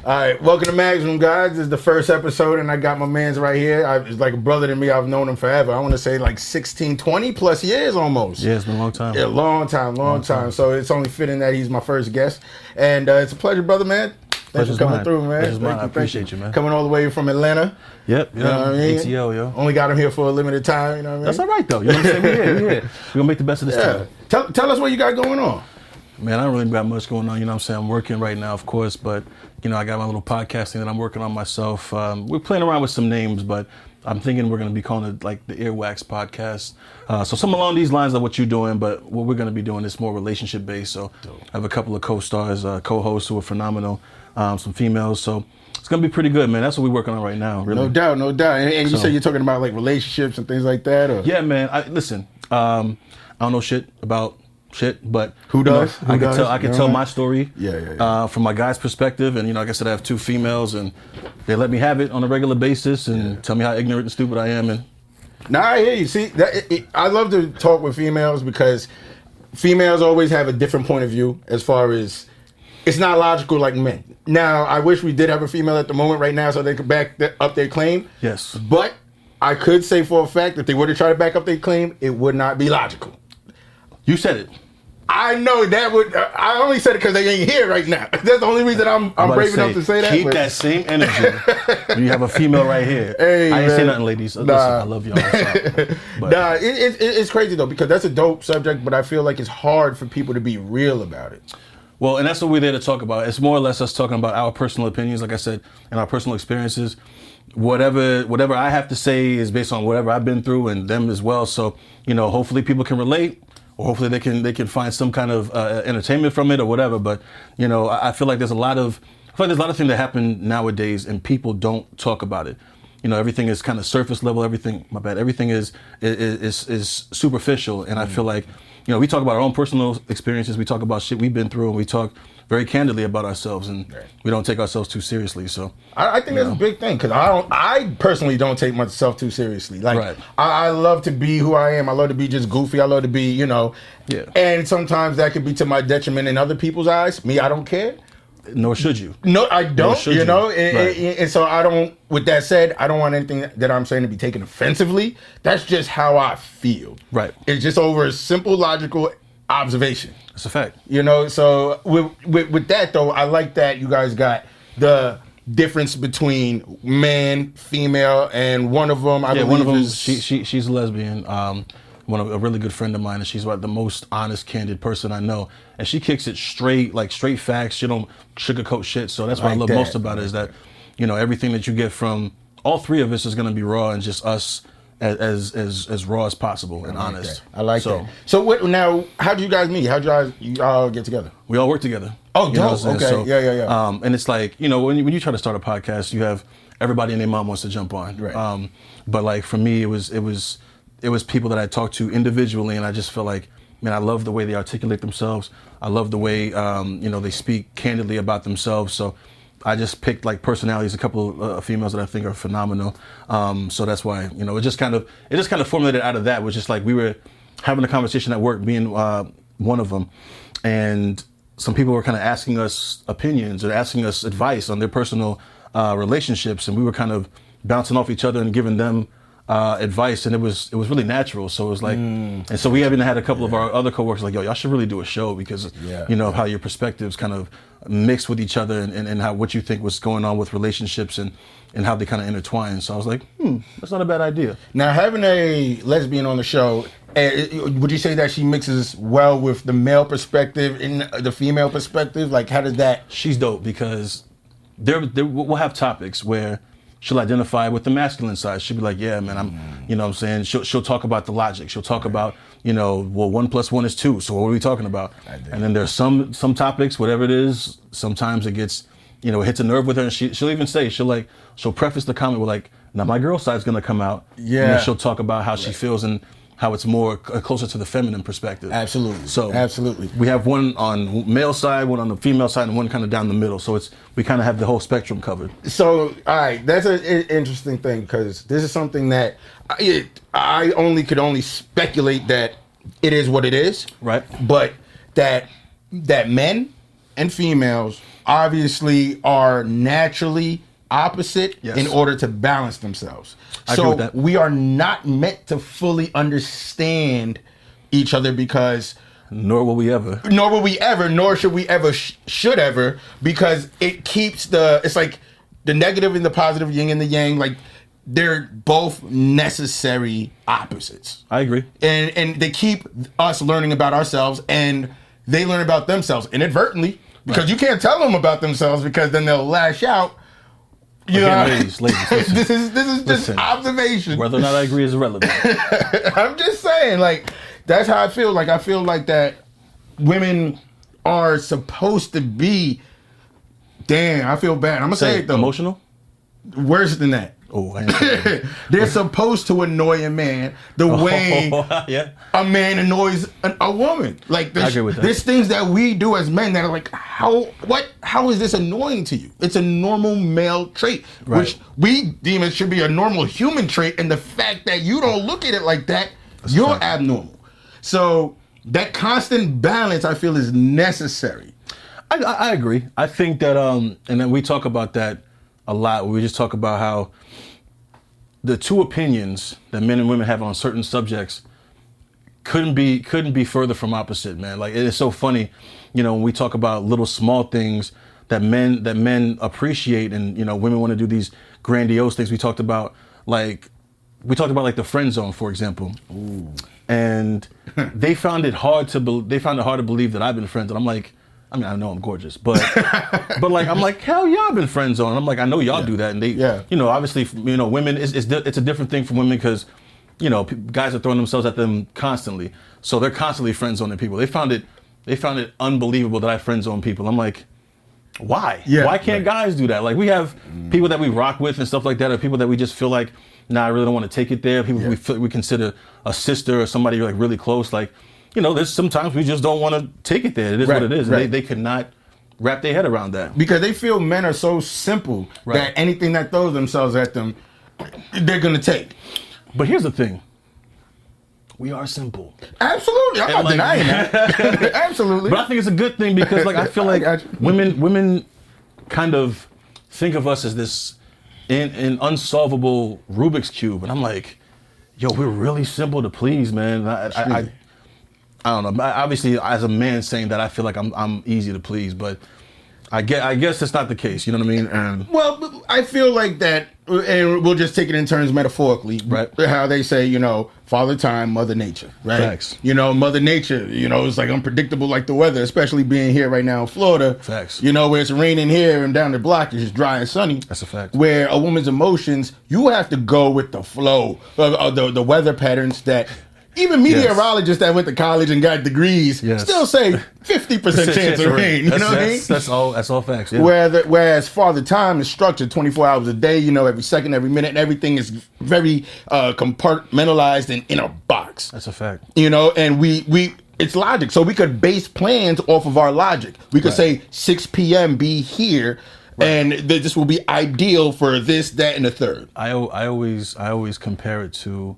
All right, welcome to Maximum, guys. This is the first episode, and I got my man's right here. He's like a brother to me. I've known him forever. I want to say like 16, 20 plus years almost. Yeah, it's been a long time. Yeah, long time. So it's only fitting that he's my first guest. And it's a pleasure, brother, man. Thanks for coming through, man. I appreciate you, man. Coming all the way from Atlanta. Yep. You know what I mean? ATL, yo. Only got him here for a limited time, you know what I mean? That's all right, though. You know what I'm saying? We're here. We're going to make the best of this time. Tell us what you got going on. Man, I don't really got much going on. You know what I'm saying? I'm working right now, of course, but, you know, I got my little podcasting that I'm working on myself. We're playing around with some names, but I'm thinking we're going to be calling it like the Earwax Podcast. So some along these lines of what you're doing, but what we're going to be doing is more relationship based. So I have a couple of co-stars, co-hosts who are phenomenal, some females. So it's going to be pretty good, man. That's what we're working on right now, really. No doubt. And you say you're talking about like relationships and things like that? Or? Yeah, man. Listen, I don't know shit about shit, but who does? You know, I can tell my story. Yeah. From my guy's perspective, and you know, like I said, I have two females, and they let me have it on a regular basis, and tell me how ignorant and stupid I am. And I hear you. See, I love to talk with females because females always have a different point of view as far as it's not logical like men. Now, I wish we did have a female at the moment right now so they could back up their claim. Yes, but I could say for a fact if they were to try to back up their claim, it would not be logical. You said it. I know that would. I only said it because they ain't here right now. That's the only reason I'm brave enough to say that. Keep that same energy when you have a female right here. Hey, I ain't man. say nothing, ladies. Listen, I love y'all. It's crazy though because that's a dope subject, but I feel like it's hard for people to be real about it. Well, and that's what we're there to talk about. It's more or less us talking about our personal opinions, like I said, and our personal experiences. Whatever I have to say is based on whatever I've been through and them as well. So, you know, hopefully people can relate. Or hopefully they can find some kind of entertainment from it or whatever. But you know, I feel like there's a lot of things that happen nowadays, and people don't talk about it. You know, everything is kind of surface level. Everything is superficial, and I feel like, you know, we talk about our own personal experiences. We talk about shit we've been through, and we talk very candidly about ourselves, and we don't take ourselves too seriously. So I think that's a big thing because I personally don't take myself too seriously. Like I love to be who I am. I love to be just goofy. I love to be, you know, and sometimes that could be to my detriment in other people's eyes. Me, I don't care. Nor should you. No, I don't. You know, and so I don't. With that said, I don't want anything that I'm saying to be taken offensively. That's just how I feel. Right. It's just over a simple, logical observation. It's a fact. You know, so with that though, I like that you guys got the difference between man, female, and one of them. I believe one of them. Is, she's a lesbian. A really good friend of mine, and she's like the most honest, candid person I know. And she kicks it straight, like straight facts. She don't sugarcoat shit. So that's what I love most about it is that, you know, everything that you get from all three of us is going to be raw and just us as raw as possible and honest. I like that. So now, how do you guys meet? How do you all get together? We all work together. Oh, dope. Okay. So, Yeah. And it's like, you know, when you try to start a podcast, you have everybody and their mom wants to jump on. Right. But like for me, it was people that I talked to individually, and I just feel like, man, I love the way they articulate themselves. I love the way, you know, they speak candidly about themselves. So I just picked like personalities, a couple of females that I think are phenomenal. So that's why, you know, it just kind of formulated out of that, which is like we were having a conversation at work, being one of them, and some people were kind of asking us opinions or asking us advice on their personal relationships, and we were kind of bouncing off each other and giving them advice, and it was really natural. So it was like, and so we even had a couple of our other coworkers like, yo, y'all should really do a show because you know how your perspectives kind of mix with each other and how what you think was going on with relationships and how they kind of intertwine. So I was like, that's not a bad idea. Now, having a lesbian on the show, would you say that she mixes well with the male perspective and the female perspective? Like, how does that? She's dope because we'll have topics where she'll identify with the masculine side. She'll be like, yeah, man, you know what I'm saying? She'll talk about the logic. She'll talk about, you know, well, 1 + 1 is 2. So what are we talking about? And then there's some topics, whatever it is, sometimes it gets, you know, it hits a nerve with her. And she'll even say, she'll preface the comment with like, now my girl side's going to come out. Yeah. And then she'll talk about how she feels and how it's more closer to the feminine perspective. Absolutely. So absolutely, we have one on male side, one on the female side, and one kind of down the middle. So we kind of have the whole spectrum covered. So, all right, that's an interesting thing because this is something that I could only speculate that it is what it is. Right. But that men and females obviously are naturally opposite Yes. in order to balance themselves. I agree So with that. we are not meant to fully understand each other because Nor will we ever. nor should we ever should ever, because it keeps it's like the negative and the positive, yin and the yang, like they're both necessary opposites. I agree. And they keep us learning about ourselves, and they learn about themselves inadvertently, because you can't tell them about themselves, because then they'll lash out. You know, Ladies, listen. this is just Listen. observation. Whether or not I agree is irrelevant. I'm just saying, like, that's how I feel. Like, I feel like that women are supposed to be. Damn, I feel bad. I'm gonna say it though. Emotional? Worse than that. Oh, I ain't They're supposed to annoy a man the way yeah. a man annoys a woman. Like, I agree with that. there's things that we do as men that are like, how is this annoying to you? It's a normal male trait, Right. which we deem it should be a normal human trait. And the fact that you don't look at it like that, you're fact. abnormal. So that constant balance, I feel, is necessary. I agree. I think that, and then we talk about that a lot. We just talk about how the two opinions that men and women have on certain subjects couldn't be further from opposite, man. Like, it is so funny, you know, when we talk about little small things that men appreciate, and, you know, women want to do these grandiose things. We talked about like the friend zone, for example. Ooh. And they found it hard to believe that I've been friends. And I'm like, I mean, I know I'm gorgeous, but like, I'm like, hell yeah, I've been friend zoned. I'm like, I know y'all do that, and they, you know, obviously, you know, women, it's a different thing for women, because, you know, guys are throwing themselves at them constantly, so they're constantly friend zoning people. They found it unbelievable that I friend zone people. I'm like, why? Yeah, why can't guys do that? Like, we have people that we rock with and stuff like that, or people that we just feel like, nah, I really don't want to take it there. People we consider a sister or somebody like really close. Like, you know, there's sometimes we just don't want to take it there. It is what it is. And they could not wrap their head around that. Because they feel men are so simple that anything that throws themselves at them, they're going to take. But here's the thing. We are simple. Absolutely. I'm not denying that. Absolutely. But I think it's a good thing, because like, I feel like women kind of think of us as this an unsolvable Rubik's Cube. And I'm like, yo, we're really simple to please, man. I don't know. Obviously, as a man saying that, I feel like I'm easy to please, but I guess it's not the case. You know what I mean? Well, I feel like that, and we'll just take it in terms metaphorically. Right. How they say, you know, Father Time, Mother Nature. Right. Facts. You know, Mother Nature. You know, it's like unpredictable, like the weather, especially being here right now in Florida. Facts. You know, where it's raining here and down the block it's just dry and sunny. That's a fact. Where a woman's emotions, you have to go with the flow of the weather patterns that. Even meteorologists that went to college and got degrees still say 50% chance of rain. You know what I mean? That's all facts. Yeah. Whereas Father Time is structured 24 hours a day, you know, every second, every minute, and everything is very compartmentalized and in a box. That's a fact. You know, and it's logic. So we could base plans off of our logic. We could say 6 p.m. be here. Right. And this will be ideal for this, that, and the third. I always compare it to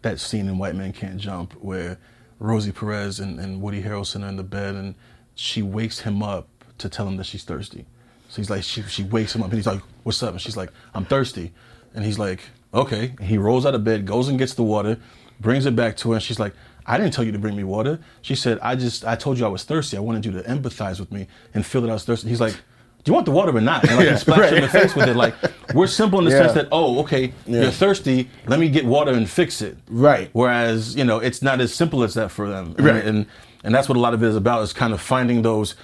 that scene in White Men Can't Jump, where Rosie Perez and Woody Harrelson are in the bed, and she wakes him up to tell him that she's thirsty. So he's like, she wakes him up, and he's like, what's up? And she's like, I'm thirsty. And he's like, okay. And he rolls out of bed, goes and gets the water, brings it back to her, and she's like, I didn't tell you to bring me water. She said, I told you I was thirsty. I wanted you to empathize with me and feel that I was thirsty. He's like, do you want the water or not? And like, and splash her in the face with it. Like, we're simple in the sense that, oh, okay, you're thirsty. Let me get water and fix it. Right. Whereas, you know, it's not as simple as that for them. Right. And that's what a lot of it is about, is kind of finding those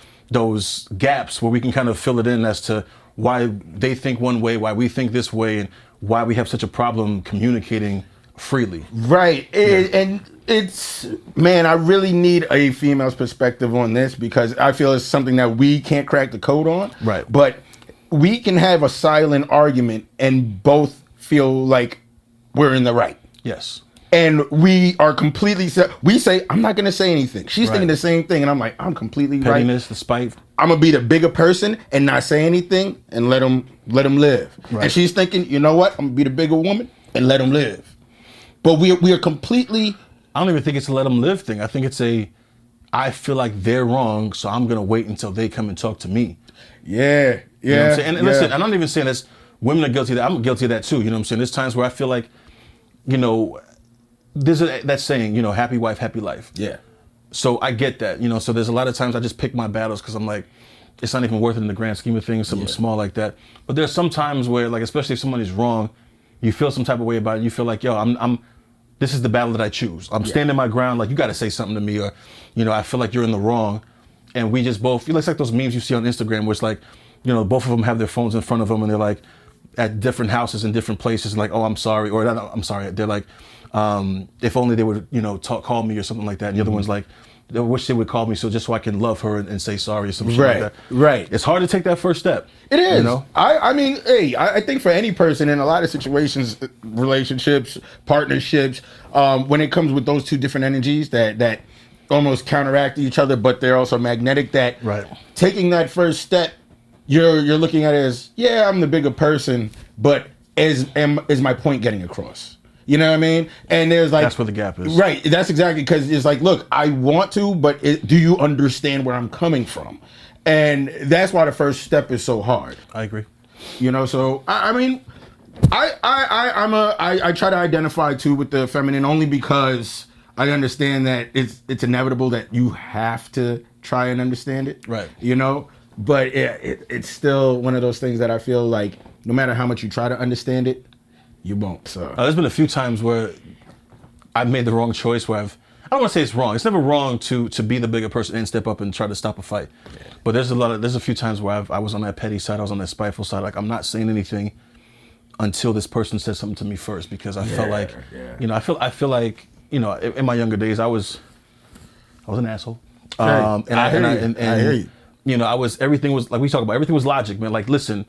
gaps where we can kind of fill it in as to why they think one way, why we think this way, and why we have such a problem communicating freely. Right. And it's, man, I really need a female's perspective on this, because I feel it's something that we can't crack the code on. Right. But we can have a silent argument and both feel like we're in the right. Yes. And we are completely, we say, I'm not going to say anything. She's thinking the same thing. And I'm like, I'm completely right. Pettiness, the spite. I'm going to be the bigger person and not say anything and let them live. Right. And she's thinking, you know what? I'm going to be the bigger woman and let them live. But we are completely... I don't even think it's a let them live thing. I think it's I feel like they're wrong, so I'm going to wait until they come and talk to me. Yeah. You know what I'm saying? And listen, I'm not even saying this. Women are guilty of that. I'm guilty of that too. You know what I'm saying? There's times where I feel like, there's that saying, happy wife, happy life. Yeah. So I get that, so there's a lot of times I just pick my battles because I'm like, it's not even worth it in the grand scheme of things, something small like that. But there's some times where, like, especially if somebody's wrong, you feel some type of way about it. You feel like, this is the battle that I choose. I'm standing my ground. Like, you got to say something to me, or, I feel like you're in the wrong. And we just both, it's like those memes you see on Instagram where it's like, both of them have their phones in front of them and they're like at different houses in different places, and like, oh, I'm sorry, or I'm sorry. They're like, if only they would, call me or something like that. And the other one's like, I wish they would call me just so I can love her and say sorry or something like that. Right. It's hard to take that first step. It is. I mean, I think for any person in a lot of situations, relationships, partnerships, when it comes with those two different energies that almost counteract each other, but they're also magnetic, that taking that first step, you're looking at it as, I'm the bigger person, but is my point getting across? You know what I mean? And there's like... That's where the gap is. Right. That's exactly, because it's like, look, I want to, but do you understand where I'm coming from? And that's why the first step is so hard. I agree. So, I mean, I try to identify too with the feminine only because I understand that it's inevitable that you have to try and understand it. Right. But it's still one of those things that I feel like no matter how much you try to understand it, you won't. So there's been a few times where I've made the wrong choice where I don't want to say it's wrong. It's never wrong to be the bigger person and step up and try to stop a fight. Yeah. But there's a few times where I was on that petty side, I was on that spiteful side. Like, I'm not saying anything until this person says something to me first, because I felt like, I feel like, in my younger days, I was an asshole. I hear you. Everything was like we talk about. Everything was logic, man. Like, listen.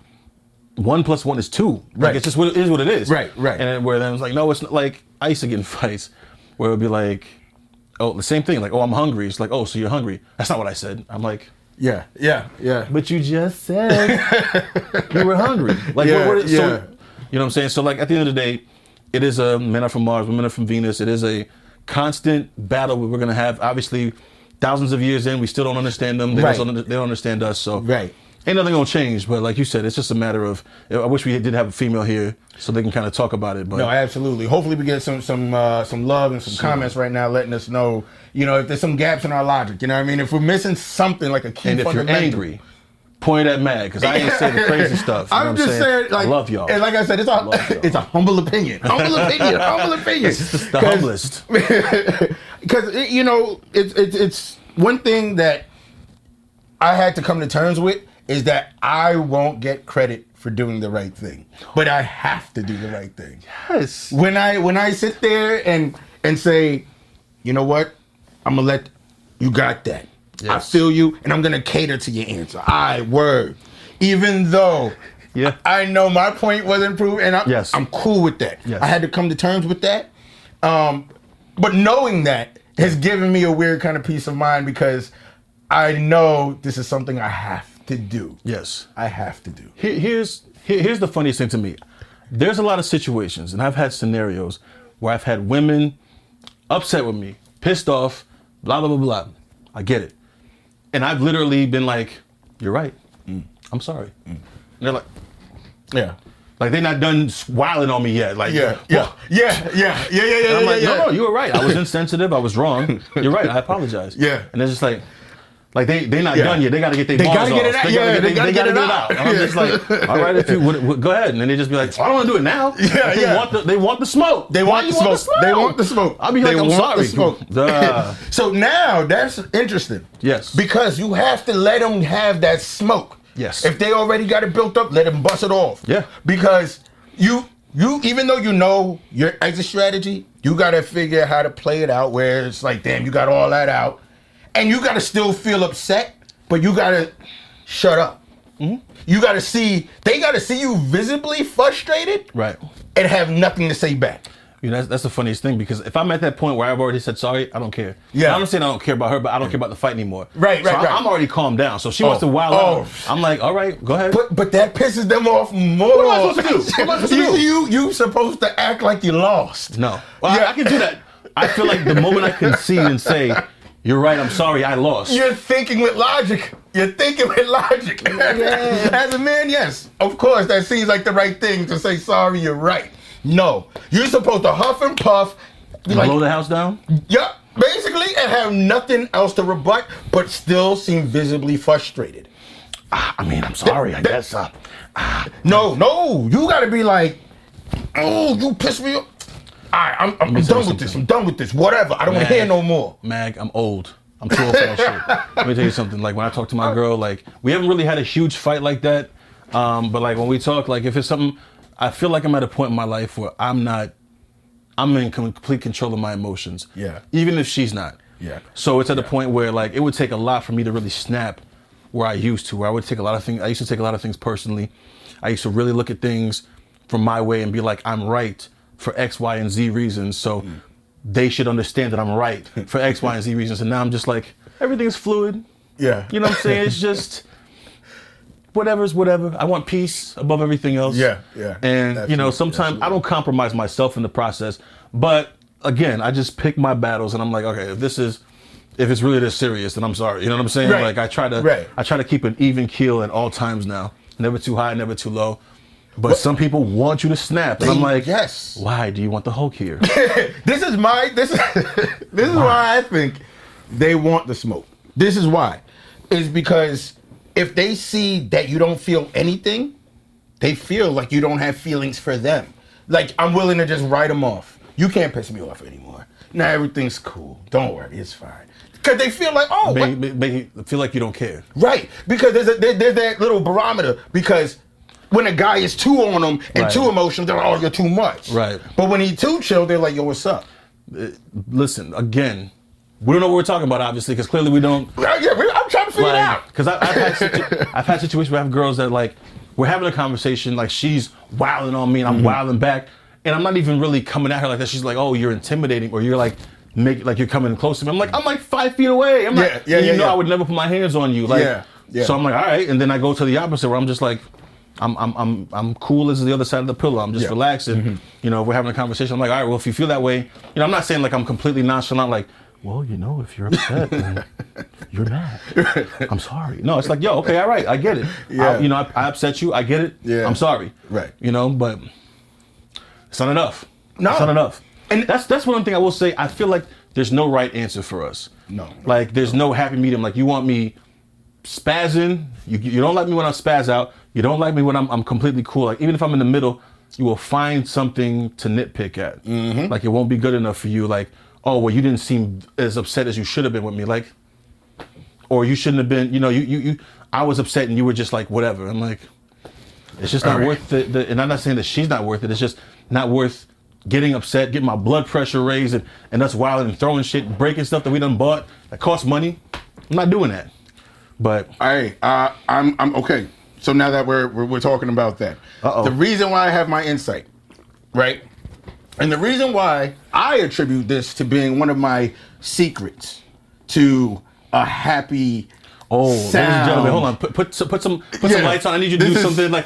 1 + 1 is 2. Like, it's just what it is. Right. And then where then it was like, no, it's not. Like, I used to get in fights where it would be like, oh, the same thing. Like, oh, I'm hungry. It's like, oh, so you're hungry. That's not what I said. I'm like, yeah. But you just said you were hungry. Like, so, you know what I'm saying? So, like, at the end of the day, it is a men are from Mars, women are from Venus. It is a constant battle we're going to have. Obviously, thousands of years in, we still don't understand them. They don't understand us. So, ain't nothing gonna change, but like you said, it's just a matter of. I wish we did have a female here so they can kind of talk about it. But no, absolutely. Hopefully, we get some love and some comments right now, letting us know, if there's some gaps in our logic. You know what I mean? If we're missing something like a key and if you're angry, point at Mad, because I ain't saying the crazy stuff. I'm just saying, like, I love y'all. And like I said, it's a humble opinion. Humble opinion. It's just the humblest. Because it's one thing that I had to come to terms with. Is that I won't get credit for doing the right thing, but I have to do the right thing. Yes. When I sit there and say, you know what, I'm gonna let you got that. Yes. I feel you, and I'm gonna cater to your answer. Word. Even though I know my point wasn't proved, and I'm cool with that. Yes. I had to come to terms with that. But knowing that has given me a weird kind of peace of mind, because I know this is something I have to do. Yes. I have to do. Here's the funniest thing to me. There's a lot of situations, and I've had scenarios where I've had women upset with me, pissed off, blah, blah, blah, blah. I get it. And I've literally been like, you're right. I'm sorry. And they're like, like, they're not done wilding on me yet. Like, yeah. I'm like, no, you were right. I was insensitive. I was wrong. You're right. I apologize. Yeah. And they're just like they're not done yet. They got to get their balls off. They got to get it out. They got to get it out. And I'm just like, all right, if you go ahead. And then they just be like, I don't want to do it now. They want the smoke. They want the smoke. I'll be like, I'm sorry. So now that's interesting. Yes. Because you have to let them have that smoke. Yes. If they already got it built up, let them bust it off. Yeah. Because you even though you know your exit strategy, you got to figure out how to play it out where it's like, damn, you got all that out. And you got to still feel upset, but you got to shut up. Mm-hmm. You got to they got to see you visibly frustrated. Right. And have nothing to say back. That's the funniest thing, because if I'm at that point where I've already said sorry, I don't care. Yeah. I'm not saying I don't care about her, but I don't care about the fight anymore. Right. I'm already calmed down. So she wants to wild out. I'm like, all right, go ahead. But that pisses them off more. What am I supposed to do? You supposed to act like you lost. No. Well, I can do that. I feel like the moment I concede and say, You're right. I'm sorry. I lost. You're thinking with logic. As a man, yes. Of course, that seems like the right thing to say, sorry, you're right. No. You're supposed to huff and puff. Blow the house down? Yeah, basically, and have nothing else to rebut, but still seem visibly frustrated. I mean, I'm sorry. I guess. No. You got to be like, oh, you pissed me off. All right, I'm done with this. I'm done with this. Whatever. I don't want to hear no more. Mag, I'm old. I'm too old for that shit. Let me tell you something. Like, when I talk to my girl, like, we haven't really had a huge fight like that. But, like, when we talk, like, if it's something, I feel like I'm at a point in my life where I'm in complete control of my emotions. Yeah. Even if she's not. Yeah. So it's at a point where, like, it would take a lot for me to really snap where I used to, where I would take a lot of things. I used to take a lot of things personally. I used to really look at things from my way and be like, I'm right for X, Y, and Z reasons. So they should understand that I'm right for X, Y, and Z reasons. And now I'm just like, everything's fluid. Yeah. You know what I'm saying? It's just whatever's whatever. I want peace above everything else. Yeah. And, you know, sometimes I don't compromise myself in the process. But again, I just pick my battles and I'm like, okay, if it's really this serious, then I'm sorry. You know what I'm saying? Right. Like I try to keep an even keel at all times now. Never too high, never too low. But some people want you to snap, and I'm like, yes. Why do you want the Hulk here? This is why I think they want the smoke. This is why. Is because if they see that you don't feel anything, they feel like you don't have feelings for them. Like, I'm willing to just write them off. You can't piss me off anymore. Now everything's cool. Don't worry, it's fine. Because they feel like, oh, make you feel like you don't care. Right. Because there's that little barometer. Because when a guy is too on them and too emotional, they're like, oh, you're too much. Right. But when he's too chill, they're like, yo, what's up? Listen, again, we don't know what we're talking about, obviously, because clearly we don't. Yeah, I'm trying to figure it out. Because I've had situations where I have girls that, like, we're having a conversation, like, she's wilding on me and I'm wilding back. And I'm not even really coming at her like that. She's like, oh, you're intimidating, or you're like, you're coming close to me. I'm like 5 feet away. I'm like, you know, I would never put my hands on you. Like, so I'm like, all right. And then I go to the opposite where I'm just like, I'm cool as the other side of the pillow. I'm just relaxing. You know, if we're having a conversation, I'm like, all right, well, if you feel that way, you know, I'm not saying like I'm completely nonchalant, like, well, you know, if you're upset, then you're mad. I'm sorry. No, it's like, yo, okay, all right, I get it. I upset you. I get it. Yeah. I'm sorry. Right. You know, but it's not enough. No. It's not enough. And that's one thing I will say. I feel like there's no right answer for us. No. Like, there's no happy medium. Like, you want me spazzing. You don't like me when I spaz out. You don't like me when I'm completely cool. Like, even if I'm in the middle, you will find something to nitpick at. Like, it won't be good enough for you. Like, oh, well, you didn't seem as upset as you should have been with me. Like, or you shouldn't have been, you know, I was upset and you were just like, whatever. I'm like, it's just not worth it. And I'm not saying that she's not worth it. It's just not worth getting upset, getting my blood pressure raised, and us wilding and throwing shit, breaking stuff that we done bought that costs money. I'm not doing that. But I'm okay. So now that we're talking about that, the reason why I have my insight, right, and the reason why I attribute this to being one of my secrets to a happy. Oh, ladies and gentlemen, hold on. Put some lights on. I need you to do something like.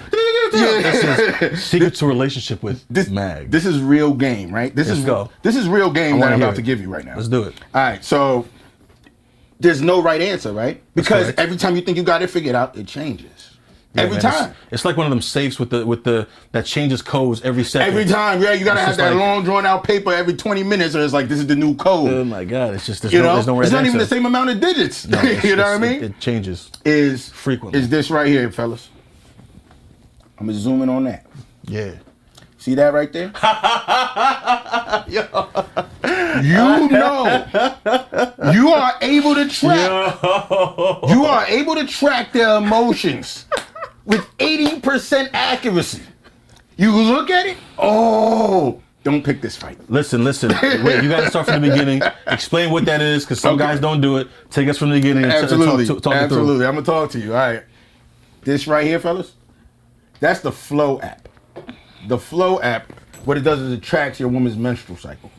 This is secret to relationship with Mag. This is real game, right? This is real game that I'm about to give you right now. Let's do it. All right, so there's no right answer, right? Because every time you think you got it figured out, it changes. Every time. It's like one of them safes with the that changes codes every second. Every time, you gotta have that long drawn out paper every 20 minutes, or it's like this is the new code. Oh my God! It's just there's no right it's not answer. even the same amount of digits. No, you know what I mean? It changes. Frequently. Is this right here, fellas? I'm gonna zoom in on that. Yeah. See that right there? You know, you are able to track. You are able to track their emotions with 80% accuracy. You look at it. Oh, don't pick this fight. Listen. Wait, you got to start from the beginning. Explain what that is, because some guys don't do it. Take us from the beginning. Absolutely. Talk Absolutely. I'm gonna talk to you. All right. This right here, fellas. That's the Flow app. The Flow app, what it does is it tracks your woman's menstrual cycle.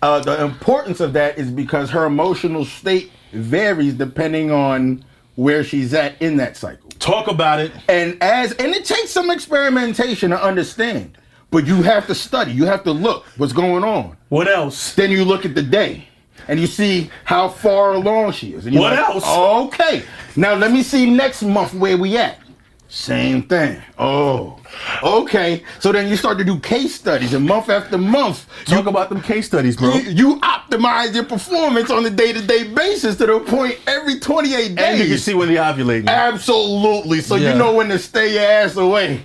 The importance of that is because her emotional state varies depending on where she's at in that cycle. Talk about it. And it takes some experimentation to understand. But you have to study. You have to look what's going on. What else? Then you look at the day. and you see how far along she is. And you're What like, else? Okay, now let me see next month where we at. Same thing. Oh, okay. So then you start to do case studies, and month after month, Talk about them case studies, bro. you optimize your performance on a day-to-day basis to the point every 28 days. And you can see when they're ovulating. Absolutely. So Yeah. you know when to stay your ass away.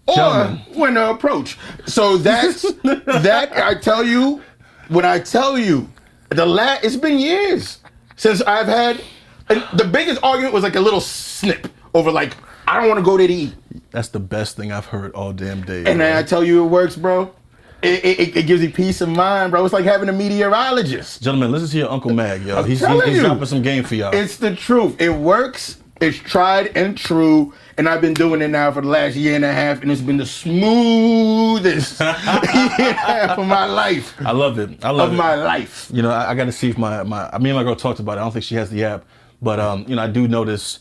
Or Gentlemen. when to approach. So that's that. I tell you, when I tell you, it's been years since I've had. And the biggest argument was like a little snip over like, I don't want to go there to eat. That's the best thing I've heard all damn day. And bro. I tell you, it works, bro. It gives you peace of mind, bro. It's like having a meteorologist. Gentlemen, listen to your Uncle Mag, yo. I'm He's telling you. dropping some game for y'all. It's the truth. It works. It's tried and true. And I've been doing it now for the last year and a half, and it's been the smoothest year and a half of my life. I love it. I love Of it. my life. You know, I got to see if me and my girl talked about it. I don't think she has the app, but you know, I do notice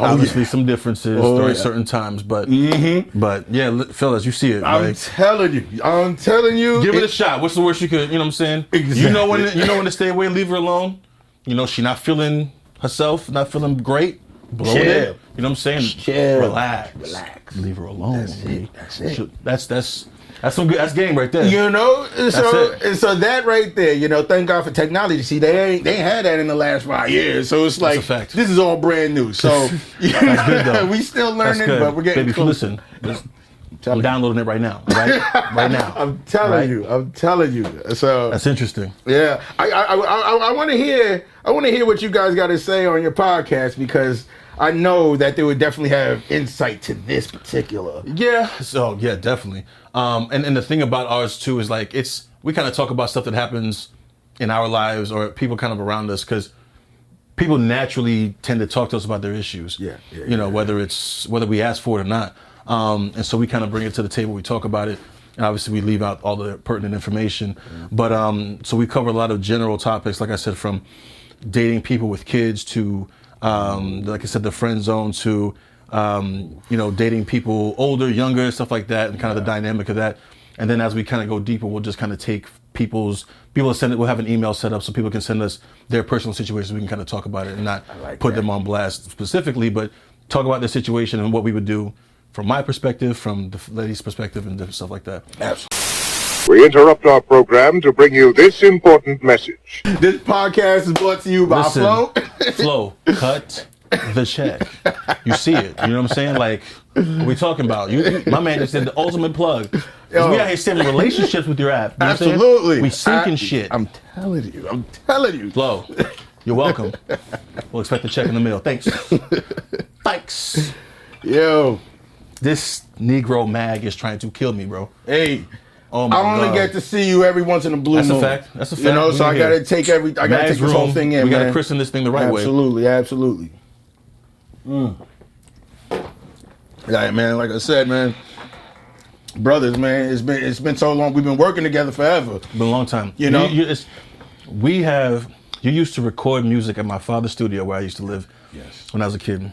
obviously yeah. some differences Oh, during yeah. certain times. But but yeah, fellas, you see it. I'm Like, telling you. give it a shot. What's the worst you could? You know what I'm saying? You know when to stay away, leave her alone. You know, she not feeling herself, not feeling great. Bloated. Chill. You know what I'm saying? Chill. Relax. Leave her alone. That's some good. That's game right there. You know, it. so that right there, you know, thank God for technology. See, they ain't had that in the last 5 years. So it's like, a fact. this is all brand new. So That's good though. we still That's learning, good. but we're getting Baby, if you closer. listen, I'm downloading it right now. Right now. I'm telling Right? you. I'm telling you. So That's interesting. yeah, I want to hear. I want to hear what you guys got to say on your podcast, because I know that they would definitely have insight to this particular. Yeah. So yeah, definitely. And the thing about ours too is like we kind of talk about stuff that happens in our lives or people kind of around us, because people naturally tend to talk to us about their issues. Yeah, you know, whether we ask for it or not. And so we kind of bring it to the table. We talk about it. And obviously, we leave out all the pertinent information. Mm-hmm. But so we cover a lot of general topics, like I said, from dating people with kids to, like I said, the friend zone to, you know, dating people older, younger, stuff like that, and kind of the dynamic of that. And then as we kind of go deeper, we'll just kind of take people send it. We'll have an email set up so people can send us their personal situations. We can kind of talk about it and not put them on blast specifically, but talk about their situation and what we would do from my perspective, from the lady's perspective, and different stuff like that. Absolutely. We interrupt our program to bring you this important message. This podcast is brought to you by Listen, Flo. Flo, cut the check. You see it. You know what I'm saying? Like, what we talking about? My man just did the ultimate plug. 'Cause we out here saving relationships with your app. You know what I'm saying? Absolutely. We sinking shit. I'm telling you. Flo, you're welcome. We'll expect the check in the mail. Thanks. Thanks. Yo. This Negro mag is trying to kill me, bro. Hey. Oh my I only God. get to see you every once in a blue That's a moon. fact. That's a fact. You know, We so I in gotta here. take Mag's this whole room. thing in, We man. gotta christen this thing the right way. Absolutely. Yeah, man, like I said, man. Brothers, man, it's been so long. We've been working together forever. Been a long time. You know? You used to record music at my father's studio where I used to live when I was a kid.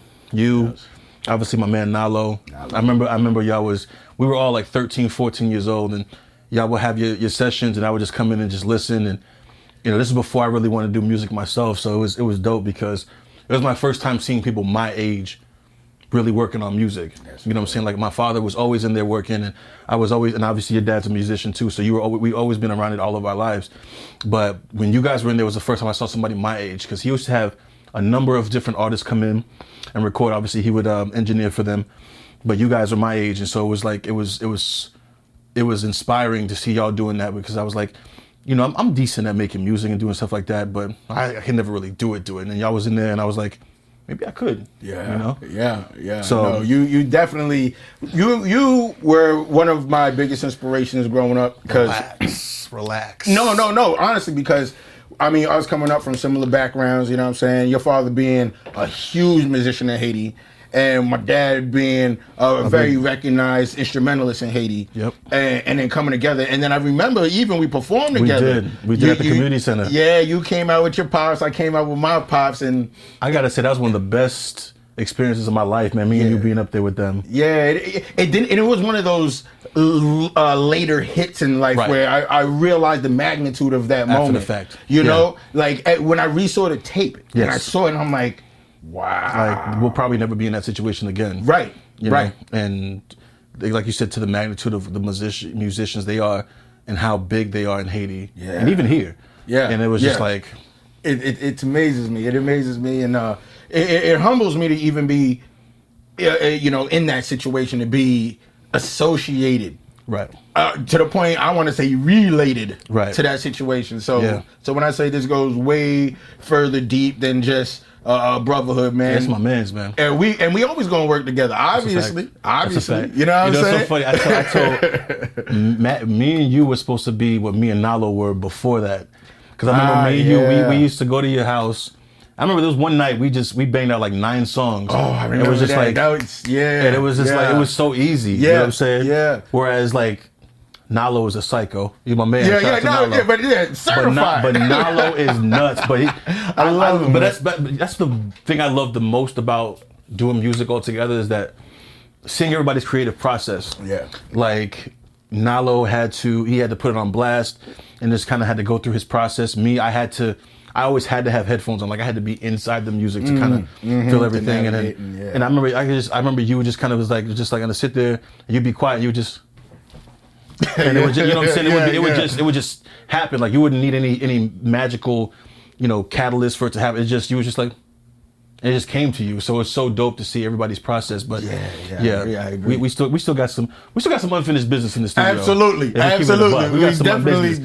Obviously my man Nalo. I remember we were all like 13, 14 years old, and y'all would have your sessions, and I would just come in and just listen. And you know, this is before I really wanted to do music myself, so it was dope because it was my first time seeing people my age really working on music. You know what I'm saying? Like my father was always in there working, and I was always, and obviously your dad's a musician too, so we've always been around it all of our lives. But when you guys were in there was the first time I saw somebody my age, because he used to have a number of different artists come in and record. Obviously he would engineer for them, but you guys are my age, and so it was like it was inspiring to see y'all doing that, because I was like, you know, I'm decent at making music and doing stuff like that, but I can never really do it. And y'all was in there, and I was like, maybe I could. Yeah. You know? Yeah. So no, you definitely you were one of my biggest inspirations growing up, because relax. No, honestly, because I mean, I was coming up from similar backgrounds, you know what I'm saying? Your father being a huge musician in Haiti, and my dad being a very recognized instrumentalist in Haiti. Yep. And then coming together. And then I remember even we performed together. We did at the community center. Yeah, you came out with your pops, I came out with my pops, and I gotta say, that was one of the best experiences of my life, man. Me and you being up there with them. Yeah, it didn't, and it was one of those later hits in life where I realized the magnitude of that moment. After the fact, you know, like when I resaw the tape, and I saw it, and I'm like, wow. Like we'll probably never be in that situation again. Right, you know? And they, like you said, to the magnitude of the musicians they are, and how big they are in Haiti, and even here. Yeah, and it was just like, it amazes me. It amazes me, and it humbles me to even be, you know, in that situation, to be associated, to the point I want to say related, to that situation. So, so when I say this goes way further deep than just brotherhood, man. That's my man's, man. And we always gonna work together. Obviously, you know what I'm saying? So funny. I told Matt, me and you were supposed to be what me and Nalo were before that, because I remember me and you, we used to go to your house. I remember there was one night we banged out like 9 songs. Oh, I remember. It was just that. like, and it was just like, it was so easy. You know what I'm saying? Yeah. Whereas like Nalo is a psycho. You're my man. Certified. But Nalo is nuts. But I love him. But that's the thing I love the most about doing music altogether, is that seeing everybody's creative process. Yeah. Like Nalo had to put it on blast, and just kind of had to go through his process. Me, I always had to have headphones on. Like I had to be inside the music to kind of feel everything. And I remember you were just kind of was like gonna sit there and you'd be quiet and you would just, and it would just, you know what I'm saying? It would just happen. Like you wouldn't need any magical, you know, catalyst for it to happen. You was just like, it just came to you. So it's so dope to see everybody's process. But I agree. We still got some unfinished business in the studio. Absolutely. We definitely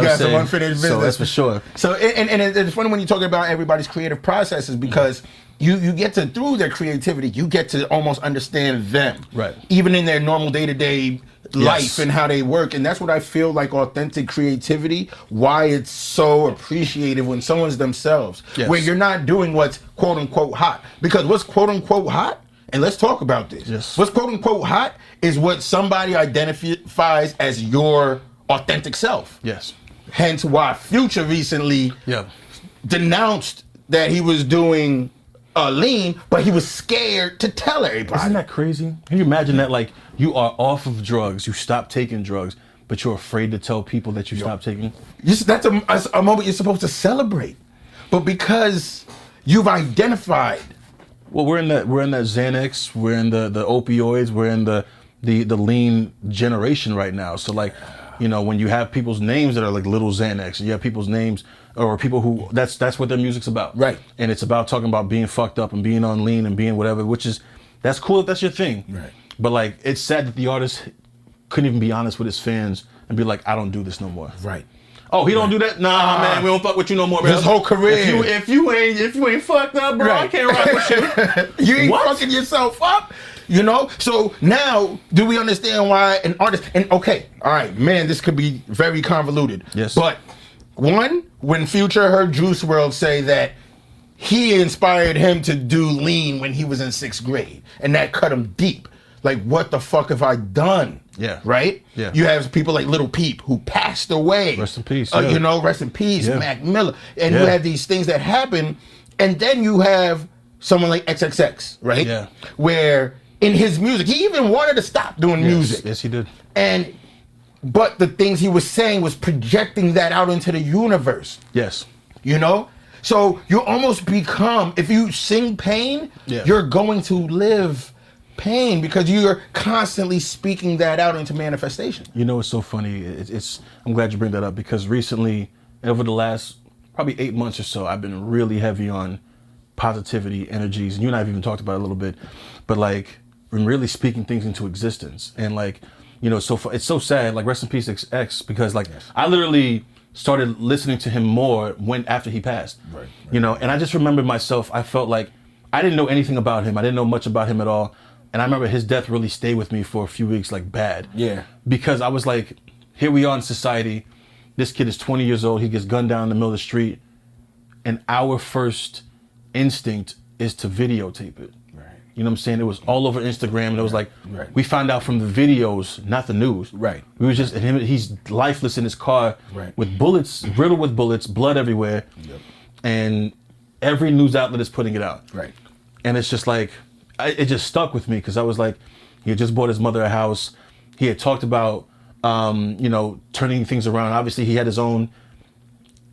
got some unfinished business. So that's for sure. So and it's funny when you talk about everybody's creative processes, because you get to, through their creativity, you get to almost understand them. Right. Even in their normal day-to-day life and how they work. And that's what I feel like authentic creativity, why it's so appreciated when someone's themselves, where you're not doing what's quote unquote hot. Because what's quote unquote hot, and let's talk about this, what's quote unquote hot is what somebody identifies as your authentic self. Yes. Hence why Future recently denounced that he was doing lean, but he was scared to tell everybody. Isn't that crazy? Can you imagine that? Like, you are off of drugs, you stop taking drugs, but you're afraid to tell people that you stopped taking? That's a moment you're supposed to celebrate. But because you've identified. Well, we're in that Xanax, we're in the opioids, we're in the lean generation right now. So like, you know, when you have people's names that are like Little Xanax, and you have people's names, or people who, that's what their music's about. Right. And it's about talking about being fucked up and being on lean and being whatever, that's cool if that's your thing. Right. But like, it's sad that the artist couldn't even be honest with his fans and be like, I don't do this no more. Right. Oh, he don't do that? Nah, man, we don't fuck with you no more, bro. His whole career. If you ain't fucked up, bro, I can't rock with you. You ain't fucking yourself up. You know? So now, do we understand why an artist, and okay, all right, man, this could be very convoluted. Yes. But one, when Future heard Juice WRLD say that he inspired him to do lean when he was in 6th grade, and that cut him deep. Like, what the fuck have I done? Yeah. Right? Yeah. You have people like Little Peep who passed away. Rest in peace. You know, rest in peace, Mac Miller. And you have these things that happen, and then you have someone like XXX, right? Yeah. Where in his music, he even wanted to stop doing music. Yes, he did. But the things he was saying was projecting that out into the universe. Yes. You know? So you almost become, if you sing pain, you're going to live pain because you're constantly speaking that out into manifestation. You know, it's so funny. I'm glad you bring that up, because recently, over the last probably 8 months or so, I've been really heavy on positivity, energies, and you and I have even talked about it a little bit, but like, I'm really speaking things into existence. And like, you know, it's so sad, like rest in peace X, because like I literally started listening to him more after he passed. Right. You know, and I just remember myself, I felt like I didn't know anything about him. I didn't know much about him at all. And I remember his death really stayed with me for a few weeks, like bad. Yeah. Because I was like, here we are in society. This kid is 20 years old. He gets gunned down in the middle of the street. And our first instinct is to videotape it. Right. You know what I'm saying? It was all over Instagram. And it was like, we found out from the videos, not the news. Right. We was just, he's lifeless in his car with bullets, riddled with bullets, blood everywhere. Yep. And every news outlet is putting it out. Right. And it's just like, it just stuck with me because I was like, he had just bought his mother a house. He had talked about, turning things around. Obviously, he had his own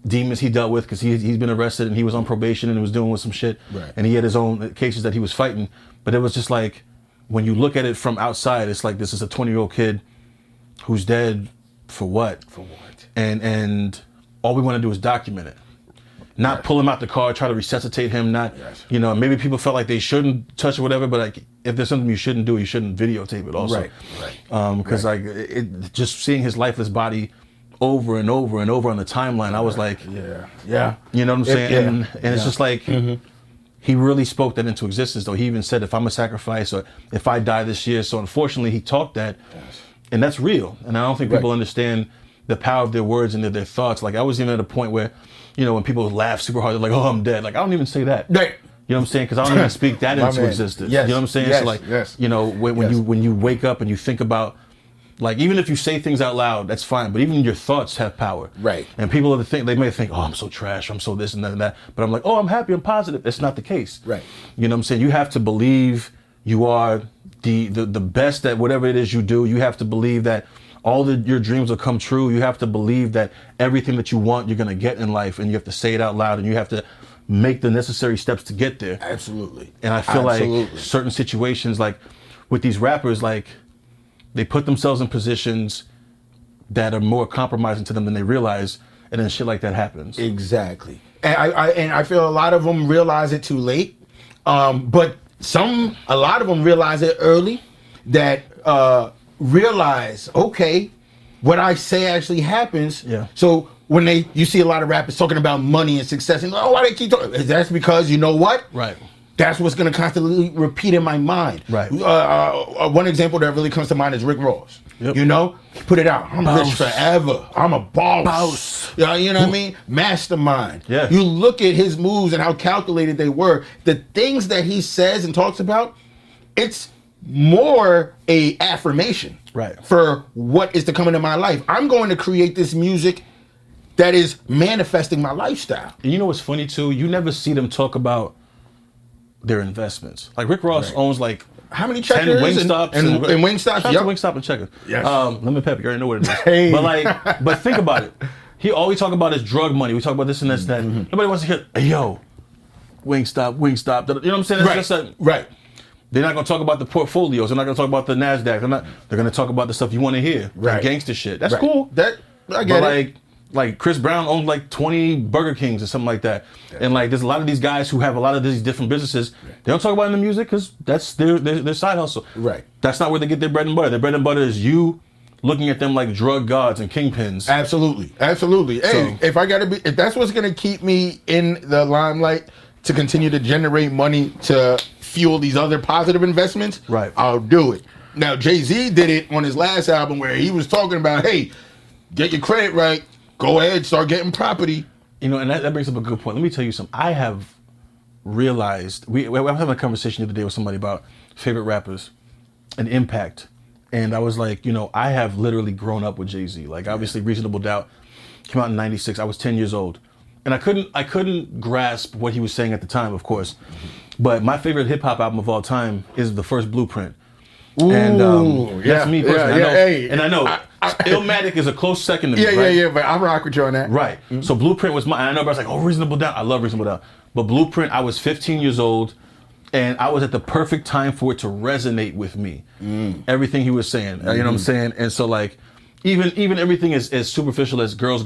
demons he dealt with because he's been arrested and he was on probation and was dealing with some shit. Right. And he had his own cases that he was fighting. But it was just like, when you look at it from outside, it's like, this is a 20-year-old kid who's dead for what? For what? And all we want to do is document it. Not pull him out the car, try to resuscitate him, maybe people felt like they shouldn't touch or whatever, but like, if there's something you shouldn't do, you shouldn't videotape it also. Right. Because it just seeing his lifeless body over and over and over on the timeline, I was like, yeah. You know what I'm saying? And it's just like, he really spoke that into existence, though. He even said, if I'm a sacrifice or if I die this year. So unfortunately, he talked that, and that's real. And I don't think people understand the power of their words and their thoughts. Like, I was even at a point where, when people laugh super hard, they're like, oh, I'm dead. Like, I don't even say that. Right. You know what I'm saying? Because I don't even speak that into existence. Yes. You know what I'm saying? Yes. So like, when you wake up and you think about, like, even if you say things out loud, that's fine. But even your thoughts have power. Right. And people they may think, oh, I'm so trash, I'm so this and that and that. But I'm like, oh, I'm happy, I'm positive. That's not the case. Right. You know what I'm saying? You have to believe you are the best at whatever it is you do. You have to believe that all your dreams will come true. You have to believe that everything that you want, you're going to get in life. And you have to say it out loud. And you have to make the necessary steps to get there. Absolutely. And I feel like certain situations, like with these rappers, like, they put themselves in positions that are more compromising to them than they realize, and then shit like that happens. Exactly. And I feel a lot of them realize it too late, but a lot of them realize it early. That realize, okay, what I say actually happens. Yeah. So when you see a lot of rappers talking about money and success, and why they keep talking? That's because you know what? Right. That's what's going to constantly repeat in my mind. Right. One example that really comes to mind is Rick Ross. Yep. Put it out. I'm rich forever. I'm a boss. You know what I mean? Mastermind. Yeah. You look at his moves and how calculated they were. The things that he says and talks about, it's more a affirmation. Right. For what is to come into my life. I'm going to create this music that is manifesting my lifestyle. And you know what's funny too? You never see them talk about their investments. Like Rick Ross owns like how many 10 Checkers Wingstops and Wingstops? Shout out to Wingstop and Checkers. Yes. Lemon pepper, you already know what it is. Hey. But think about it. All we talk about is drug money. We talk about this and this and that. Nobody wants to hear, hey, yo, Wingstop. You know what I'm saying? Right. They're not going to talk about the portfolios. They're not going to talk about the NASDAQ. They're going to talk about the stuff you want to hear. Right. Like gangster shit. That's cool. I get it. Like Chris Brown owns like 20 Burger Kings or something like that. And like there's a lot of these guys who have a lot of these different businesses. They don't talk about it in the music because that's their side hustle. Right. That's not where they get their bread and butter. Their bread and butter is you looking at them like drug gods and kingpins. Absolutely. Hey, if that's what's gonna keep me in the limelight to continue to generate money to fuel these other positive investments, right, I'll do it. Now Jay-Z did it on his last album where he was talking about, hey, get your credit right. Go ahead, start getting property. And that brings up a good point. Let me tell you something. I have realized, we were having a conversation the other day with somebody about favorite rappers and impact. And I was like, I have literally grown up with Jay-Z. Like, obviously, Reasonable Doubt came out in '96. I was 10 years old. And I couldn't grasp what he was saying at the time, of course. But my favorite hip-hop album of all time is the first Blueprint. Ooh, and that's me personally. I know Illmatic is a close second to me. Yeah, but I rock with you on that. Right. Mm-hmm. So Blueprint was I know everybody's like, oh, Reasonable Doubt. I love Reasonable Doubt. But Blueprint, I was 15 years old, and I was at the perfect time for it to resonate with me. Everything he was saying. You know what I'm saying? And so like, even everything as superficial as girls.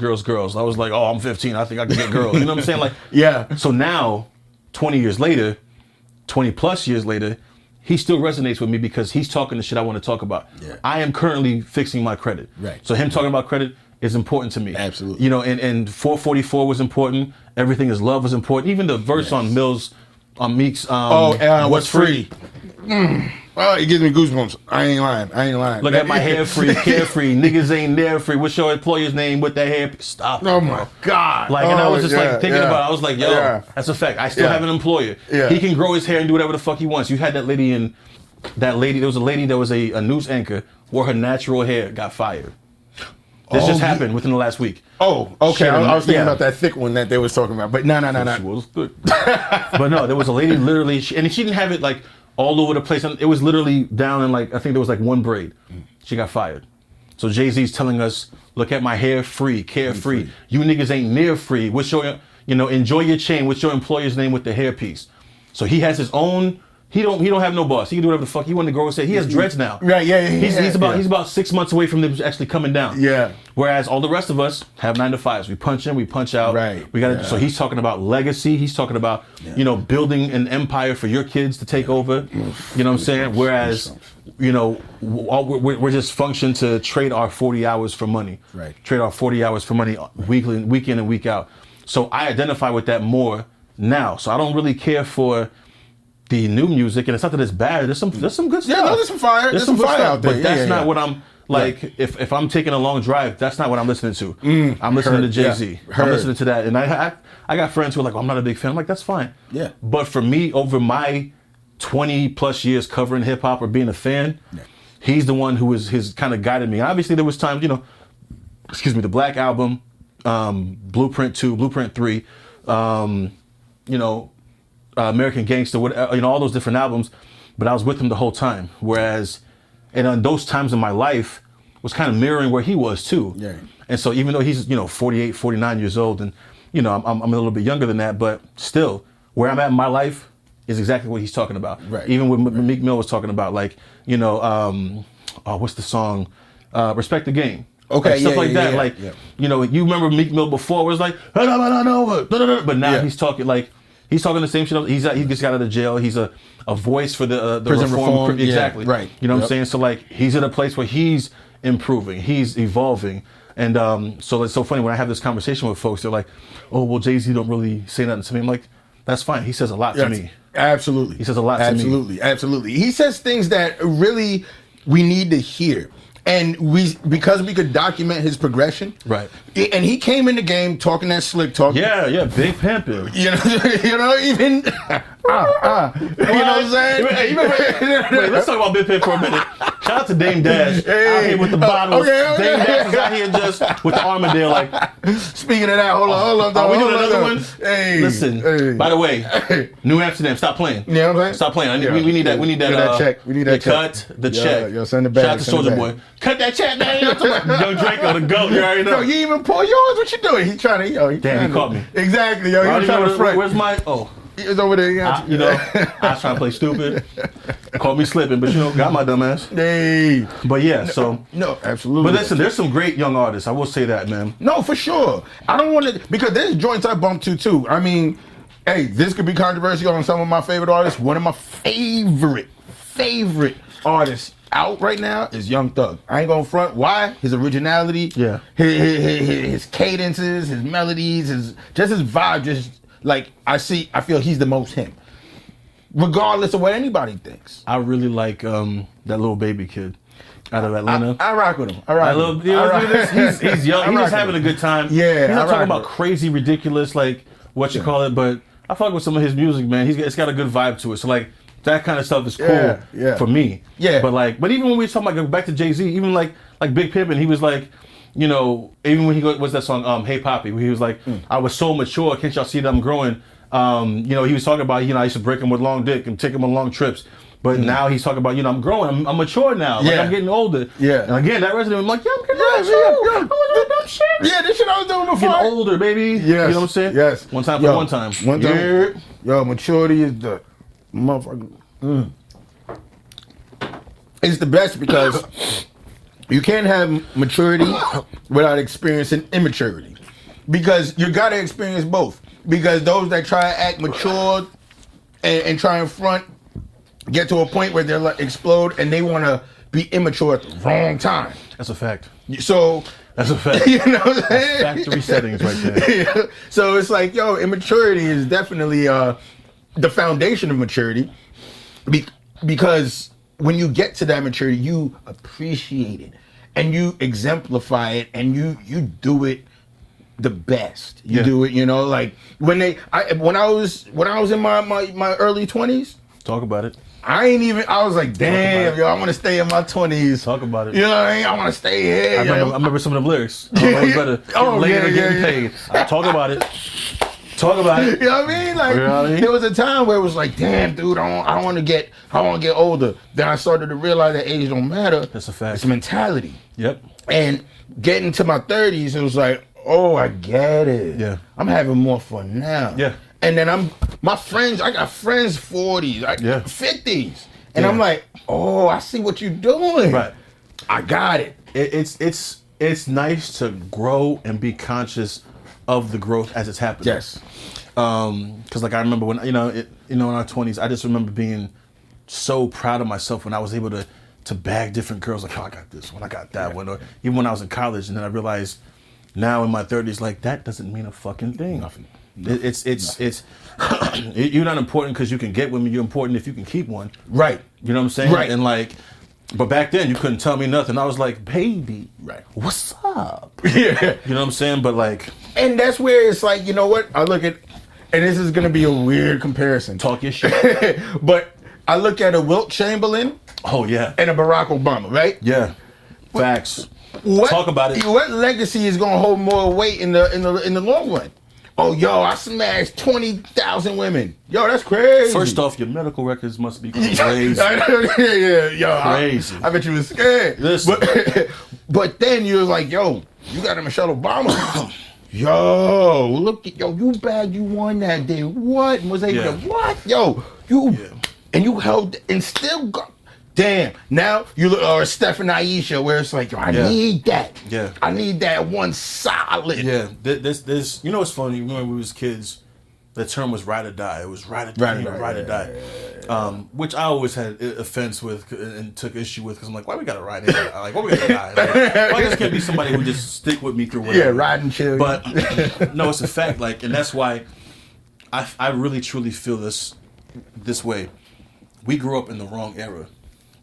I was like, oh, I'm 15. I think I can get girls. You know what I'm saying? Like, yeah. So now, 20 plus years later, he still resonates with me because he's talking the shit I want to talk about. Yeah. I am currently fixing my credit. Right. So him talking about credit is important to me. Absolutely. And 444 was important. Everything is Love was important. Even the verse on Meek's What's Free. Oh, it gives me goosebumps. I ain't lying. Look at my hair free, carefree. Niggas ain't there free. What's your employer's name with that hair? Stop. Oh my God. Like, and I was just thinking about it. I was like, yo, that's a fact. I still have an employer. Yeah. He can grow his hair and do whatever the fuck he wants. You had there was a lady that was a news anchor, wore her natural hair, got fired. This just happened within the last week. Oh, okay. Shit, I was thinking yeah. about that thick one that they was talking about, but no. She was thick. But no, there was a lady literally, and she didn't have it like all over the place. It was literally down in like, I think there was like one braid. She got fired. So Jay-Z's telling us, look at my hair free, carefree. You niggas ain't near free. What's your, enjoy your chain. What's your employer's name with the hairpiece? So he has his own. He don't have no boss. He can do whatever the fuck he want to grow and say. He has dreads now. Right, yeah. He's about 6 months away from them actually coming down. Yeah. Whereas all the rest of us have 9 to 5s. We punch in, we punch out. Right. We got So he's talking about legacy. He's talking about building an empire for your kids to take over. You know what I'm saying? Whereas we're just function to trade our 40 hours for money. Right. Trade our 40 hours for money weekly, week in and week out. So I identify with that more now. So I don't really care for the new music, and it's not that it's bad. There's some good stuff. Yeah, no, there's some fire. There's some good fire stuff, out there. But that's not what I'm like. If I'm taking a long drive, that's not what I'm listening to. I'm listening to Jay-Z. I'm listening to that, and I got friends who are like, I'm not a big fan. I'm like, that's fine. Yeah. But for me, over my 20 plus years covering hip hop or being a fan, he's the one who has kind of guided me. And obviously, there was times, the Black Album, Blueprint 2, Blueprint 3, American Gangster, all those different albums, but I was with him the whole time. Whereas, and on those times in my life was kind of mirroring where he was too. Yeah. And so even though he's 48, 49 years old, and I'm a little bit younger than that, but still, where I'm at in my life is exactly what he's talking about. Right. Even what Meek Mill was talking about, like what's the song? Respect the Game. Okay, Stuff like that. You remember Meek Mill before? It was like, but now he's talking like. He's talking the same shit. He just got out of jail. He's a voice for the prison reform. Exactly. Yeah, right. You know what I'm saying? So like he's at a place where he's improving. He's evolving. And so it's so funny when I have this conversation with folks. They're like, "Oh, well, Jay-Z don't really say nothing to me." I'm like, "That's fine. He says a lot to me. Absolutely. He says a lot to me. Absolutely. He says things that really we need to hear. And because we could document his progression, right? And he came in the game talking that slick talk. Yeah, big pimping. Even you know what I'm saying? Wait, let's talk about Big Pimp for a minute. Shout out to Dame Dash out here with the bottles. Okay. Dame Dash is out here just with the Armadale. Like, speaking of that, hold on. Are we doing another one? Hey, listen. By the way, New Amsterdam, stop playing. You know what I'm saying? Stop playing. We need that. We need that check. We need that check. Cut the check. Yo, send it back. Shout out to Soulja Boy. Cut that check, man. Young Draco, the GOAT. You already know. Yo, you even pull yours? What you doing? He trying to, Damn, he caught me. Exactly, yo. He was trying to front. Where's my, he was over there. I was trying to play stupid. Caught me slipping, but got my dumb ass. Hey. But yeah, so. No, absolutely. But listen, there's some great young artists. I will say that, man. No, for sure. I don't want to, because there's joints I bump to too. I mean, hey, this could be controversial on some of my favorite artists. One of my favorite artists out right now is Young Thug. I ain't gonna front. Why? His originality. Yeah. His cadences, his melodies, his vibe. Just like I feel he's the most him. Regardless of what anybody thinks. I really like that little baby kid out of Atlanta. I rock with him. He's young. He's just having a good time. Yeah. He's not talking about crazy, ridiculous, like what you call it, but I fuck with some of his music, man. It's got a good vibe to it. So like that kind of stuff is cool for me. Yeah. But even when we talk about back to Jay-Z, even like Big Pimpin', he was like, even when what's that song, Hey Poppy, where he was like, I was so mature, can't y'all see that I'm growing? He was talking about, I used to break him with long dick and take him on long trips. But now he's talking about, I'm growing, I'm mature now. Like, I'm getting older. Yeah. And again, that resonated. I'm like, I'm getting older. Yeah, this shit I was doing before. Getting older, baby. Yes. You know what I'm saying? Yes. One time for one time. Yo, maturity is the motherfucking. It's the best because you can't have maturity without experiencing immaturity. Because you gotta experience both. Because those that try to act mature and try and front get to a point where they're like explode and they want to be immature at the wrong time. That's a fact. So that's a fact. You know what I'm saying? Factory settings right there. Yeah. So it's like, immaturity is definitely the foundation of maturity, because when you get to that maturity, you appreciate it and you exemplify it and you do it the best. You do it, like when I was in my early 20s. Talk about it. I was like, damn, yo, I want to stay in my 20s. Talk about it. You know what I mean? I want to stay here. I remember some of them lyrics. Always better get laid than getting paid. Talk about it. Talk about it. You know what I mean? Like, you know what I mean? There was a time where it was like, damn, dude, I want to get older. Then I started to realize that age don't matter. That's a fact. It's mentality. Yep. And getting to my 30s, it was like, oh, I get it. Yeah. I'm having more fun now. Yeah. And then I got friends 40s, like 50s. And I'm like, oh, I see what you're doing. Right. I got it. It's nice to grow and be conscious of the growth as it's happening. Yes. Because like I remember when in our 20s, I just remember being so proud of myself when I was able to bag different girls. Like, oh, I got this one, I got that one, or even when I was in college, and then I realized now in my 30s, like that doesn't mean a fucking thing. Nothing. It's you're not important because you can get women. You're important if you can keep one. Right. You know what I'm saying? Right. And like, but back then you couldn't tell me nothing. I was like, baby, Right. what's up? Yeah. You know what I'm saying? But like, And that's where it's like, you know what? I look at, and this is going to be a weird comparison. talk your shit. But I look at a Wilt Chamberlain Oh yeah. and a Barack Obama, right? Yeah. Facts. What, Talk about it. What legacy is going to hold more weight in the long run? Oh, yo, I smashed 20,000 women. Yo, that's crazy. First off, your medical records must be crazy. Yo, Crazy. I bet you was scared. Listen. But then you was like, yo, you got a Michelle Obama. Yo, look at you bagged, you won that day. What was able to what? Yo, and you held and still got. Damn. Now you look or Steph and Aisha, where it's like, yo, I need that. Yeah. I need that one solid. Yeah. This. You know what's funny? When we was kids, the term was ride or die. It was ride or die. Ride or die. Which I always had offense with and took issue with because I'm like, why we gotta ride it? Like, why we gotta die? Like, why this can't be somebody who just stick with me through whatever? Yeah, ride and chill. But no, it's a fact. Like, and that's why I really truly feel this way. We grew up in the wrong era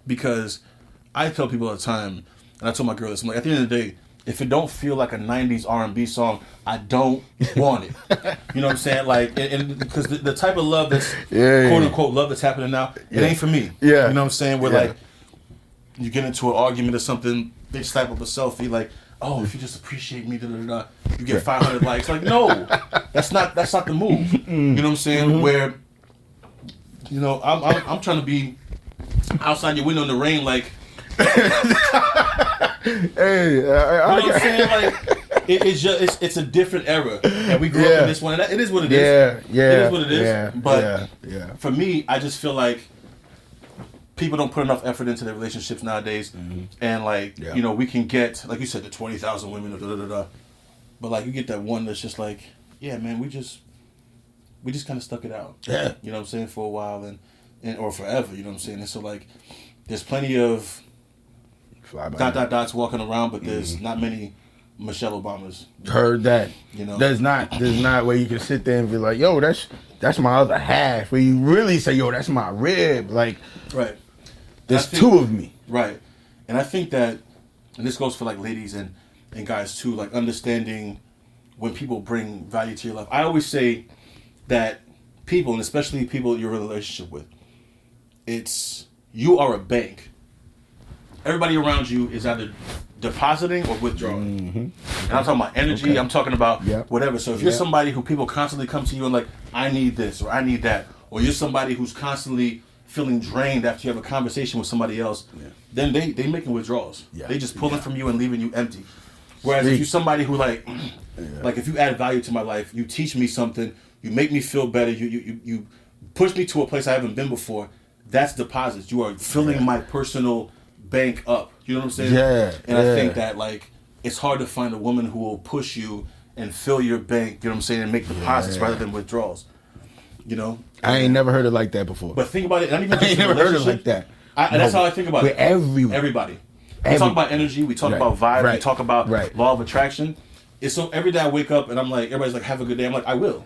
because I tell people all the time, and I told my girl this, I'm like, at the end of the day, if it don't feel like a 90s R&B song, I don't want it. You know what I'm saying? Like, and because the type of love that's quote unquote love that's happening now, it ain't for me. Yeah. You know what I'm saying? Where like you get into an argument or something, they slap up a selfie like, oh, if you just appreciate me, you get 500 likes. Like, no, that's not the move. You know what I'm saying? Mm-hmm. Where, you know, I'm trying to be outside your window in the rain, like. Hey, you know what I'm saying? Like, it's a different era, and we grew up in this one. And it is what it is. Yeah, it is what it is. Yeah, but for me, I just feel like people don't put enough effort into their relationships nowadays, and like you know, we can get like you said, the 20,000 women, but like you get that one that's just like, yeah, man, we just kind of stuck it out. Yeah, you know what I'm saying, for a while and or forever. You know what I'm saying? And so like, there's plenty of dots walking around, but there's not many Michelle Obamas. Heard that. You know, there's not where you can sit there and be like, yo, that's my other half. Where you really say, yo, that's my rib. Like, right. There's two of me. Right. And I think that, and this goes for like ladies and guys too, like understanding when people bring value to your life. I always say that people, and especially people you're in a relationship with, you are a bank. Everybody around you is either depositing or withdrawing. Mm-hmm. And I'm talking about energy, I'm talking about whatever. So if you're somebody who people constantly come to you and like, I need this or I need that, or you're somebody who's constantly feeling drained after you have a conversation with somebody else, then they making withdrawals. They just pulling from you and leaving you empty. Whereas if you're somebody who like if you add value to my life, you teach me something, you make me feel better, you push me to a place I haven't been before, that's deposits. You are filling my personal bank up. You know what I'm saying? And I think that like it's hard to find a woman who will push you and fill your bank, you know what I'm saying, and make deposits rather than withdrawals. You know? I ain't never heard it like that before. But think about it, not even I ain't never heard it like that. That's how I think about it. Everybody. We talk about energy, we talk about vibe, we talk about law of attraction. It's so every day I wake up and I'm like, everybody's like, have a good day. I'm like, I will.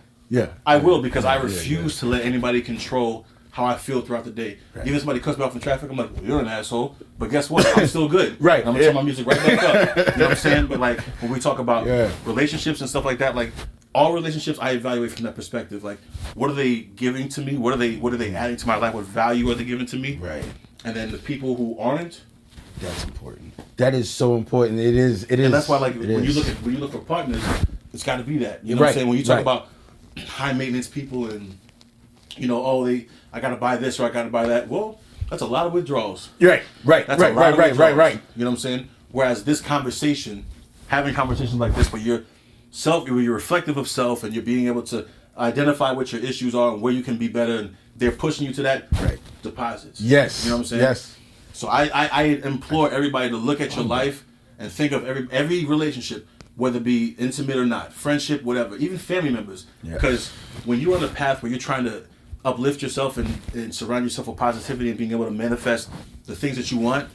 I will, because I refuse to let anybody control how I feel throughout the day. Even if somebody cuts me off in traffic, I'm like, well, you're an asshole. But guess what? I'm still good. I'm gonna turn my music right back up. You know what I'm saying? But like when we talk about relationships and stuff like that, like all relationships I evaluate from that perspective. Like, what are they giving to me? What are they adding to my life? What value are they giving to me? Right. And then the people who aren't, that's important. That is so important. It is. And that's why, like, when you look for partners, it's got to be that. You know what I'm saying? When you talk about high maintenance people and, you know, I got to buy this or I got to buy that. Well, that's a lot of withdrawals. Right. That's a lot of withdrawals. You know what I'm saying? Whereas this conversation, having conversations like this, where you're reflective of self and you're being able to identify what your issues are and where you can be better, and they're pushing you to that. Right. Deposits. Yes. You know what I'm saying? Yes. So I implore everybody to look at your life and think of every relationship, whether it be intimate or not, friendship, whatever, even family members. Because when you're on a path where you're trying to uplift yourself and surround yourself with positivity and being able to manifest the things that you want,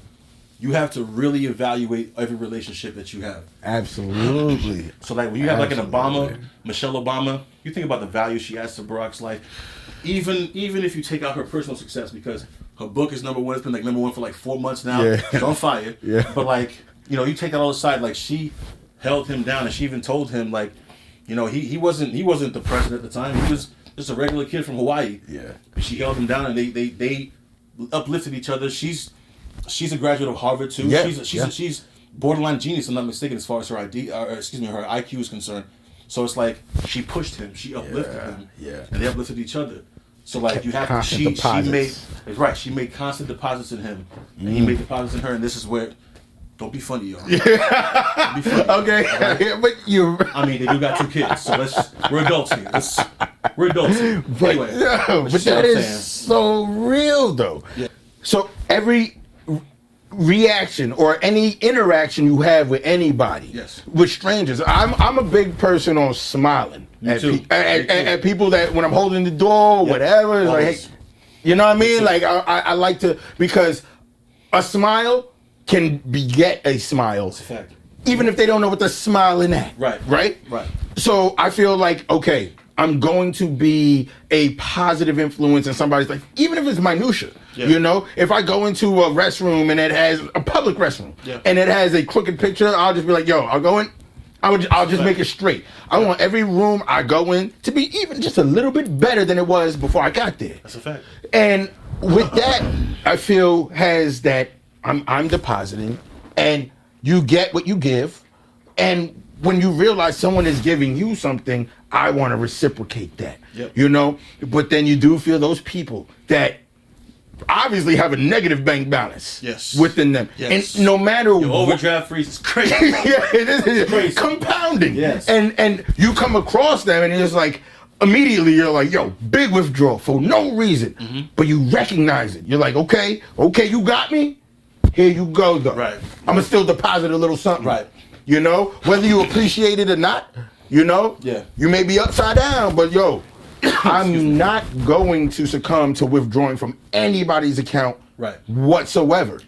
you have to really evaluate every relationship that you have. Absolutely. So like when you have like an Obama, Michelle Obama, you think about the value she adds to Barack's life. Even if you take out her personal success, because her book is number one, it's been like number one for like 4 months now. Yeah. She's on fire. Yeah. But like, you know, you take that all aside, like she held him down and she even told him like, you know, he wasn't the president at the time. He was just a regular kid from Hawaii. Yeah. She held him down and they uplifted each other. She's a graduate of Harvard too. Yeah. She's borderline genius, if I'm not mistaken, as far as her her IQ is concerned. So it's like she pushed him, she uplifted him, and they uplifted each other. So like you have she made constant deposits in him, and he made deposits in her, and this is where. Don't be funny, y'all. Don't be funny. Okay, right? But you. I mean, they do got 2 kids, so we're adults here. We're adults here. But, Anyway, but that is so real, though. Yeah. So every reaction or any interaction you have with anybody, with strangers, I'm a big person on smiling at people that when I'm holding the door, whatever. It's like, hey, you know what I mean? Like I like to, because a smile can beget a smile. It's a fact. Even if they don't know what they're smiling at. Right? So I feel like, okay, I'm going to be a positive influence in somebody's life, even if it's minutia. You know, if I go into a restroom and it has a public restroom and it has a crooked picture, I'll just be like, yo, I'll go in. I'll just make it straight. I want every room I go in to be even just a little bit better than it was before I got there. That's a fact. And with that, I feel has that I'm depositing, and you get what you give, and when you realize someone is giving you something, I want to reciprocate that. You know, but then you do feel those people that obviously have a negative bank balance within them, and no matter your overdraft freeze is crazy. It is crazy. Compounding. And you come across them, and it's like immediately you're like, yo, big withdrawal for no reason, but you recognize it. You're like, okay, you got me. Here you go, though. I'm gonna still deposit a little something. You know, whether you appreciate it or not. You know. You may be upside down, but yo, I'm not going to succumb to withdrawing from anybody's account whatsoever.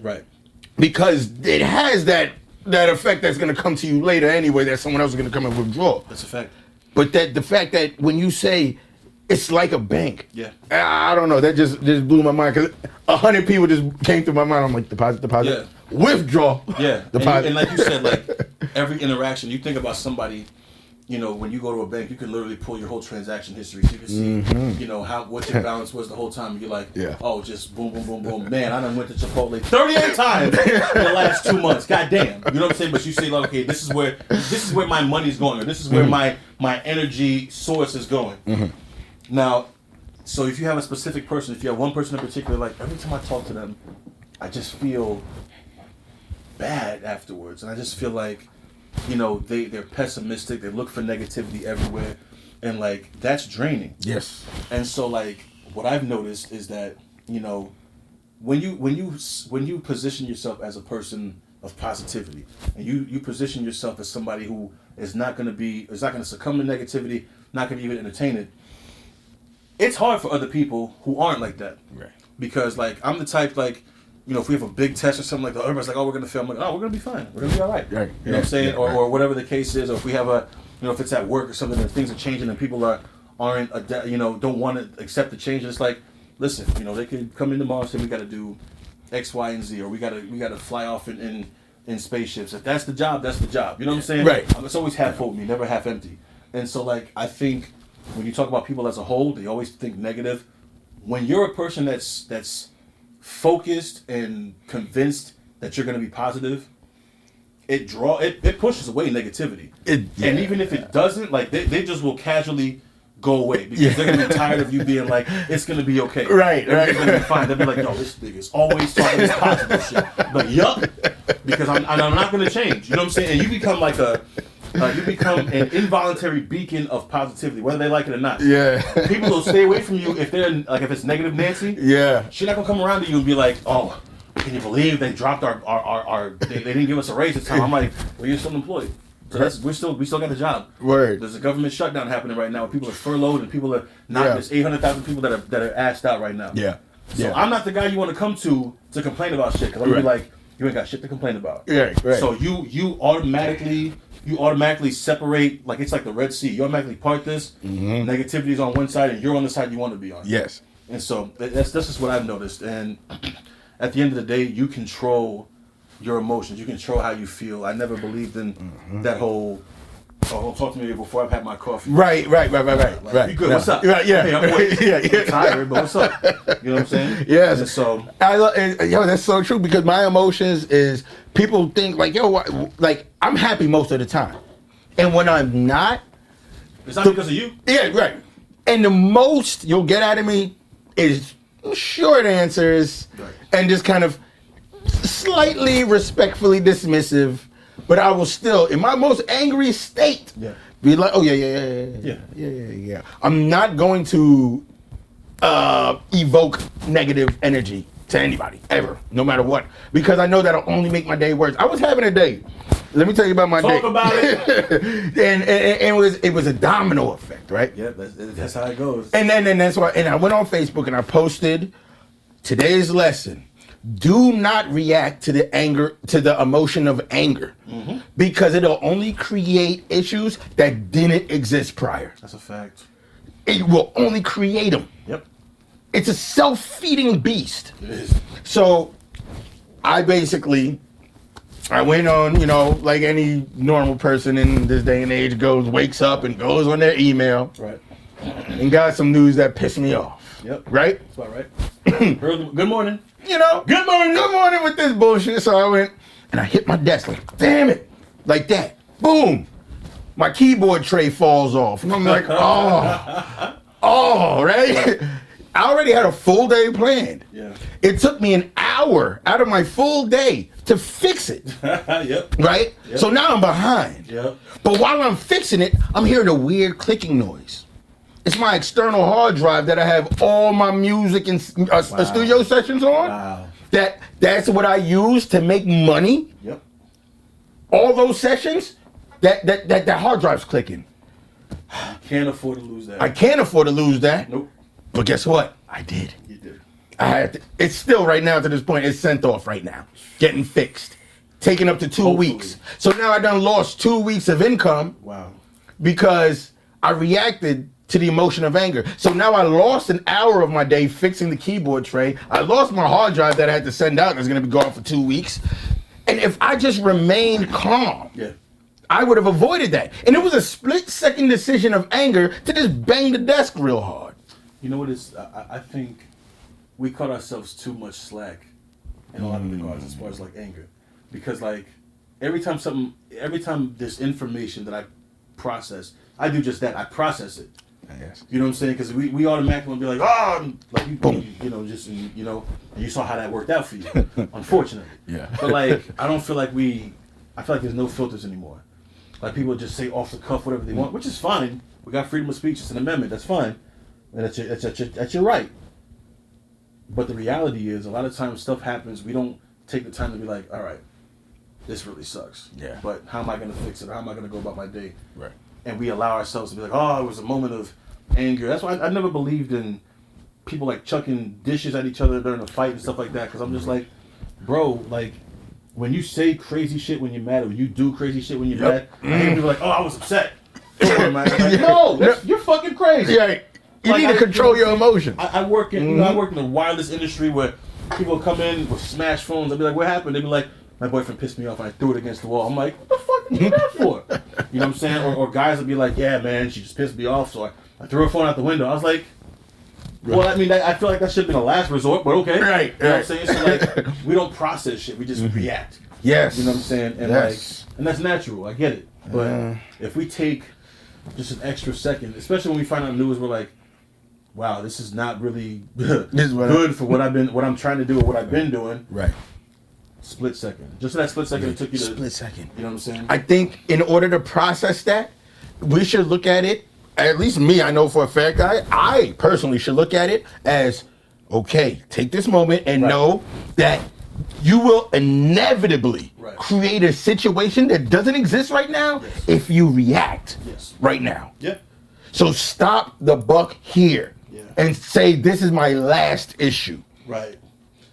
Because it has that effect that's gonna come to you later anyway. That someone else is gonna come and withdraw. That's a fact. But the fact that when you say it's like a bank. I don't know. That just blew my mind, because 100 people just came through my mind. I'm like, deposit, withdraw. Deposit. And like you said, like every interaction, you think about somebody. You know, when you go to a bank, you can literally pull your whole transaction history, so you can see, you know, what your balance was the whole time. And you're like, oh, just boom, boom, boom, boom. Man, I done went to Chipotle 38 times in the last 2 months. God damn. You know what I'm saying? But you say, like, okay, this is where my money's going, or this is where my energy source is going. Now, so if you have a specific person, if you have one person in particular, like every time I talk to them, I just feel bad afterwards, and I just feel like, you know, they're pessimistic. They look for negativity everywhere, and like that's draining. And so like what I've noticed is that, you know, when you position yourself as a person of positivity, and you position yourself as somebody who is not going to succumb to negativity, not going to even entertain it. It's hard for other people who aren't like that. Because like I'm the type, like, you know, if we have a big test or something like that, everybody's like, oh, we're gonna fail. I'm like, oh, we're gonna be fine. We're gonna be all right. You know what I'm saying? Or whatever the case is, or if we have if it's at work or something and things are changing and people aren't don't want to accept the change. It's like, listen, you know, they could come in tomorrow and say we got to do X, Y, and Z, or we gotta fly off in spaceships. If that's the job, that's the job. You know what I'm saying? It's always half full with me, never half empty. And so, like, I think when you talk about people as a whole, they always think negative. When you're a person that's focused and convinced that you're going to be positive, it pushes away negativity. And even if it doesn't, like, they just will casually go away because they're going to be tired of you being like, it's going to be okay. Right. Everything's going to be fine. They'll be like, yo, this nigga's always talking this positive shit. But yup, because I'm not going to change. You know what I'm saying? And you become like you become an involuntary beacon of positivity, whether they like it or not. Yeah. People will stay away from you if they're like, if it's negative Nancy. Yeah. She's not gonna come around to you and be like, oh, can you believe they dropped our they didn't give us a raise this time? I'm like, well, you're still employed. So we still got the job. Word. There's a government shutdown happening right now where people are furloughed and people are not. There's 800,000 people that are asked out right now. Yeah. So I'm not the guy you want to come to complain about shit, because I'm gonna be like, you ain't got shit to complain about. Yeah. Right. So you automatically separate, like it's like the Red Sea. You automatically part this. Negativity is on one side, and you're on the side you want to be on. Yes. And so that's just what I've noticed. And at the end of the day, you control your emotions. You control how you feel. I never believed in that whole, oh, don't talk to me before I've had my coffee. Right. Like, you good? What's up? Right, yeah. Hey, I'm tired, but what's up? You know what I'm saying? Yes. And so yo, that's so true, because my emotions is, people think like, yo, like, I'm happy most of the time, and when I'm not, it's not because of you. Yeah, right. And the most you'll get out of me is short answers, and just kind of slightly respectfully dismissive, but I will still, in my most angry state, be like, oh yeah. I'm not going to evoke negative energy to anybody ever, no matter what, because I know that'll only make my day worse. I was having a day. Let me tell you about my day. Talk about it. and it was a domino effect, right? Yeah, that's how it goes. And then that's why. And I went on Facebook and I posted today's lesson: do not react to the emotion of anger, because it'll only create issues that didn't exist prior. That's a fact. It will only create them. Yep. It's a self-feeding beast. It is. So I went on, like any normal person in this day and age wakes up and goes on their email. Right. And got some news that pissed me off. Yep. Right? That's about right. Good morning. Good morning with this bullshit. So I went and I hit my desk like, damn it. Like that. Boom. My keyboard tray falls off. And I'm like, right? I already had a full day planned. Yeah. It took me an hour out of my full day to fix it. Yep. Right? Yep. So now I'm behind. Yep. But while I'm fixing it, I'm hearing a weird clicking noise. It's my external hard drive that I have all my music and studio sessions on. Wow. That's what I use to make money. Yep. All those sessions, that hard drive's clicking. You can't afford to lose that. I can't afford to lose that. Nope. But guess what? I did. You did. I had to, it's still right now to this point, it's sent off right now. Getting fixed. Taking up to 2 weeks. So now I done lost 2 weeks of income. Wow. Because I reacted to the emotion of anger. So now I lost an hour of my day fixing the keyboard tray. I lost my hard drive that I had to send out. That's going to be gone for 2 weeks. And if I just remained calm, I would have avoided that. And it was a split-second decision of anger to just bang the desk real hard. You know what is? I think we cut ourselves too much slack in a lot of regards as far as like anger, because like every time there's information that I process, I do just that. I process it. Yes. You know what I'm saying? Because we automatically be like, like you you saw how that worked out for you, unfortunately. Yeah. But like, I feel like there's no filters anymore. Like people just say off the cuff whatever they want, which is fine. We got freedom of speech. It's an amendment. That's fine. And that's your right. But the reality is, a lot of times stuff happens, we don't take the time to be like, all right, this really sucks. Yeah. But how am I going to fix it? Or how am I going to go about my day? Right. And we allow ourselves to be like, oh, it was a moment of anger. That's why I never believed in people like chucking dishes at each other during a fight and stuff like that. Because I'm just like, bro, like, when you say crazy shit when you're mad, or you do crazy shit when you're mad, I hear people like, oh, I was upset. Like, no, you're fucking crazy. Yeah. You need to control your emotions. I work in I work in the wireless industry where people come in with smash phones. I'll be like, what happened? They'll be like, my boyfriend pissed me off and I threw it against the wall. I'm like, what the fuck fuck you do that for? You know what I'm saying? Or guys will be like, yeah, man, she just pissed me off, so I threw her phone out the window. I was like, well, I mean, I feel like that should have been a last resort, but okay. Right. You know what I'm saying? So, like, we don't process shit. We just react. Yes. You know what I'm saying? And, and that's natural. I get it. But if we take just an extra second, especially when we find out news, we're like, wow, this is not really good for what I'm trying to do or what I've been doing. Right. Split second. Just that split second it took you to... Split second. You know what I'm saying? I think in order to process that, we should look at it, at least me, I know for a fact, I personally should look at it as, okay, take this moment and know that you will inevitably create a situation that doesn't exist right now if you react right now. Yeah. So stop the buck here and say, this is my last issue. Right.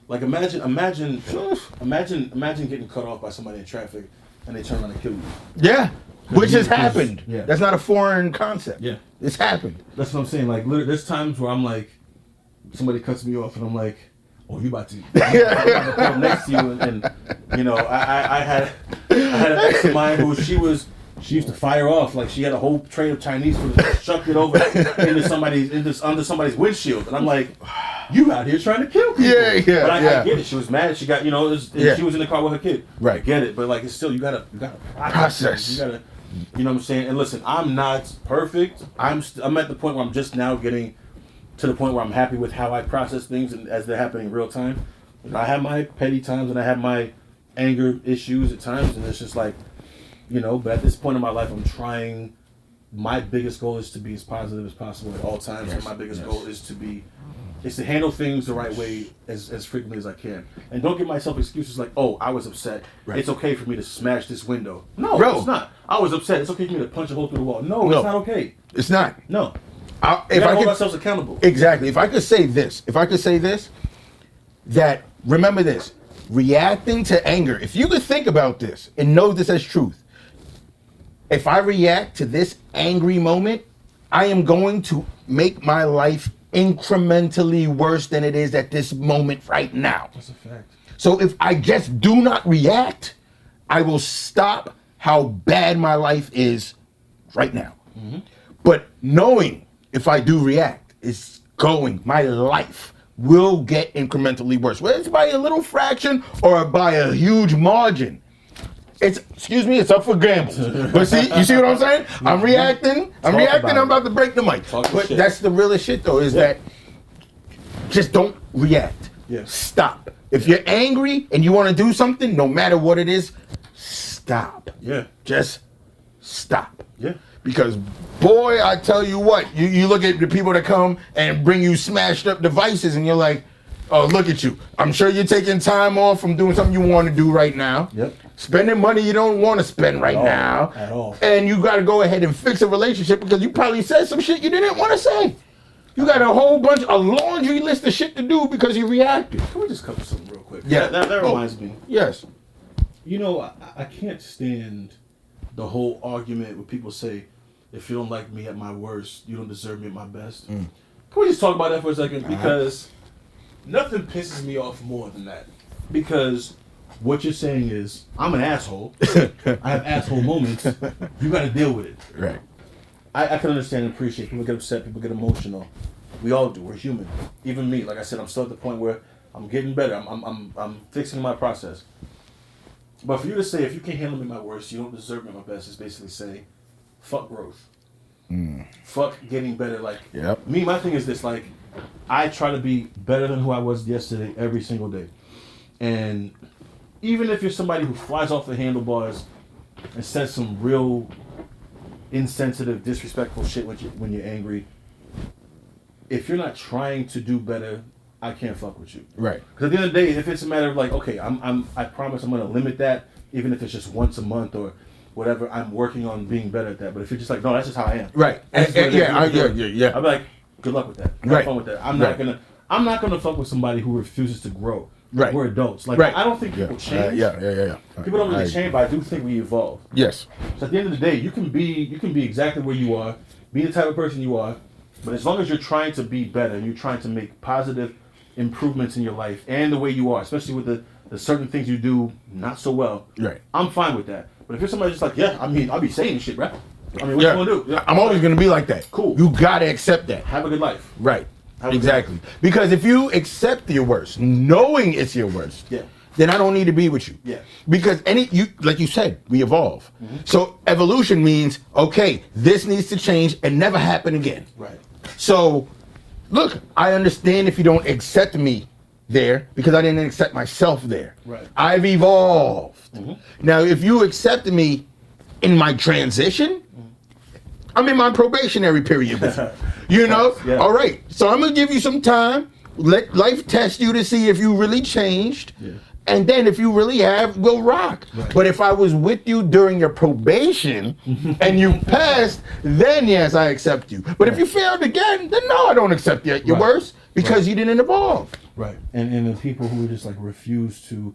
Like imagine getting cut off by somebody in traffic and they turn around and kill you. Yeah. Which has happened. Yeah. That's not a foreign concept. Yeah. It's happened. That's what I'm saying. Like, literally, there's times where I'm like, somebody cuts me off and I'm like, oh, you about to come next to you. And you know, I had an ex of mine who she used to fire off. Like, she had a whole tray of Chinese food and chucked it over under somebody's windshield. And I'm like, you out here trying to kill people. Yeah. But I get it. She was mad. She got, she was in the car with her kid. Right. I get it. But like, it's still, you gotta process. You gotta, you know what I'm saying? And listen, I'm not perfect. I'm at the point where I'm just now getting to the point where I'm happy with how I process things and as they're happening in real time. I have my petty times and I have my anger issues at times, and it's just like, but at this point in my life, I'm trying. My biggest goal is to be as positive as possible at all times, and my biggest goal is to handle things the right way as frequently as I can. And don't give myself excuses like, oh, I was upset. Right. It's okay for me to smash this window. No, it's not. I was upset. It's okay for me to punch a hole through the wall. No, it's not okay. It's not. No. If I hold ourselves accountable. Exactly. If I could say this, that remember this, reacting to anger, if you could think about this and know this as truth, if I react to this angry moment, I am going to make my life incrementally worse than it is at this moment right now. That's a fact. So if I just do not react, I will stop how bad my life is right now. Mm-hmm. But knowing if I do react, my life will get incrementally worse. Whether it's by a little fraction or by a huge margin. It's up for gambles. But you see what I'm saying? I'm reacting, I'm about to break the mic. But that's the realest shit though, is that just don't react. Yeah. Stop. If you're angry and you want to do something, no matter what it is, stop. Yeah. Just stop. Yeah. Because boy, I tell you what, you look at the people that come and bring you smashed up devices and you're like, oh, look at you. I'm sure you're taking time off from doing something you want to do right now. Yep. Spending money you don't want to spend right now. At all. And you got to go ahead and fix a relationship because you probably said some shit you didn't want to say. You got a laundry list of shit to do because you reacted. Can we just cover something real quick? Yeah. That reminds me. Yes. I can't stand the whole argument where people say, if you don't like me at my worst, you don't deserve me at my best. Can we just talk about that for a second? Because nothing pisses me off more than that. Because what you're saying is, I'm an asshole. I have asshole moments. You got to deal with it. Right. I can understand and appreciate. People get upset. People get emotional. We all do. We're human. Even me. Like I said, I'm still at the point where I'm getting better. I'm fixing my process. But for you to say, if you can't handle me at my worst, you don't deserve me at my best, is basically saying, fuck growth. Fuck getting better. Like, me, my thing is this, like, I try to be better than who I was yesterday every single day. And even if you're somebody who flies off the handlebars and says some real insensitive, disrespectful shit when you're angry, if you're not trying to do better, I can't fuck with you. Right. Because at the end of the day, if it's a matter of like, okay, I promise I'm going to limit that, even if it's just once a month or whatever, I'm working on being better at that. But if you're just like, no, that's just how I am. Right. I'd Yeah. be like, good luck with that. Have fun with that. I'm not gonna fuck with somebody who refuses to grow. Right. We're adults. Like, I don't think people change. Yeah. People don't really change, but I do think we evolve. Yes. So at the end of the day, you can be exactly where you are, be the type of person you are, but as long as you're trying to be better and you're trying to make positive improvements in your life and the way you are, especially with the certain things you do not so well. Right. I'm fine with that. But if you're somebody just like, yeah, I mean, I'll be saying shit, bro. I mean, what you gonna do? Yeah. I'm always gonna be like that. Cool. You gotta accept that. Have a good life. Right. Have a good Exactly. life. Because if you accept your worst, knowing it's your worst, Yeah. then I don't need to be with you. Yeah. Because like you said, we evolve. Mm-hmm. So evolution means, okay, this needs to change and never happen again. Right. So, look, I understand if you don't accept me there because I didn't accept myself there. Right. I've evolved. Mm-hmm. Now, if you accept me in my transition, I'm in my probationary period with you. You know? Yeah. All right. So I'm going to give you some time. Let life test you to see if you really changed. Yeah. And then if you really have, we'll rock. Right. But if I was with you during your probation and you passed, then yes, I accept you. But if you failed again, then no, I don't accept you. You're Right. worse because you didn't evolve. Right. And the people who just like refuse to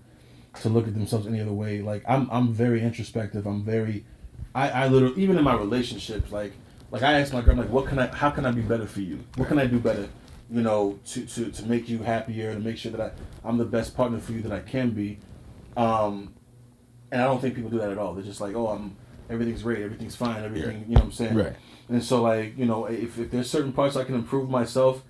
look at themselves any other way, like I'm very introspective. I literally, even in my relationships, like I ask my girl, like, how can I be better for you? What can I do better, you know, to make you happier, to make sure that I'm the best partner for you that I can be. And I don't think people do that at all. They're just like, oh, everything's great, everything's fine, everything, you know what I'm saying? Right. And so, like, you know, if there's certain parts I can improve myself,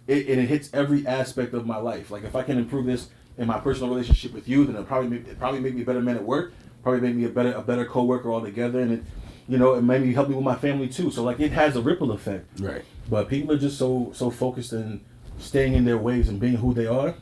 it hits every aspect of my life. Like, if I can improve this in my personal relationship with you, then it probably make me a better man at work, probably make me a better coworker altogether, and it, you know, it maybe help me with my family too. So like, it has a ripple effect. Right. But people are just so focused in staying in their ways and being who they are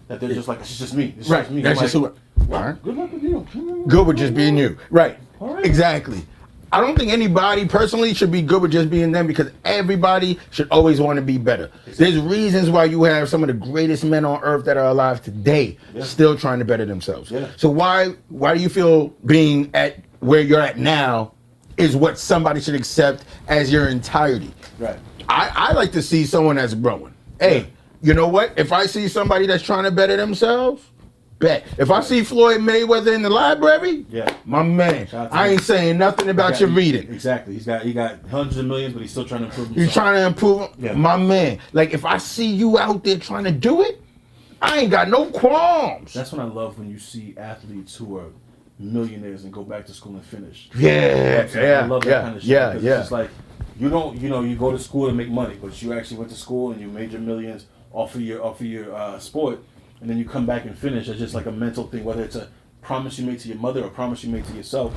that they're just like, it's just me. It's Right. just me. That's I'm just like, who. All right. good luck with you. Good with just being you. Right. All right. Exactly. I don't think anybody personally should be good with just being them because everybody should always want to be better. There's reasons why you have some of the greatest men on earth that are alive today still trying to better themselves. Yeah. So why do you feel being at where you're at now is what somebody should accept as your entirety? Right. I like to see someone that's growing. Hey, you know what? If I see somebody that's trying to better themselves, bet. If I see Floyd Mayweather in the library, my man, I ain't saying nothing about your reading. Exactly. He got hundreds of millions, but he's still trying to improve himself. You're trying to improve, my man. Like, if I see you out there trying to do it, I ain't got no qualms. That's when I love when you see athletes who are millionaires and go back to school and finish. Yeah, I love that kind of shit. yeah. It's just like, you don't, you know, you go to school to make money, but you actually went to school and you made your millions off of your sport, and then you come back and finish. It's just like a mental thing, whether it's a promise you made to your mother or a promise you made to yourself.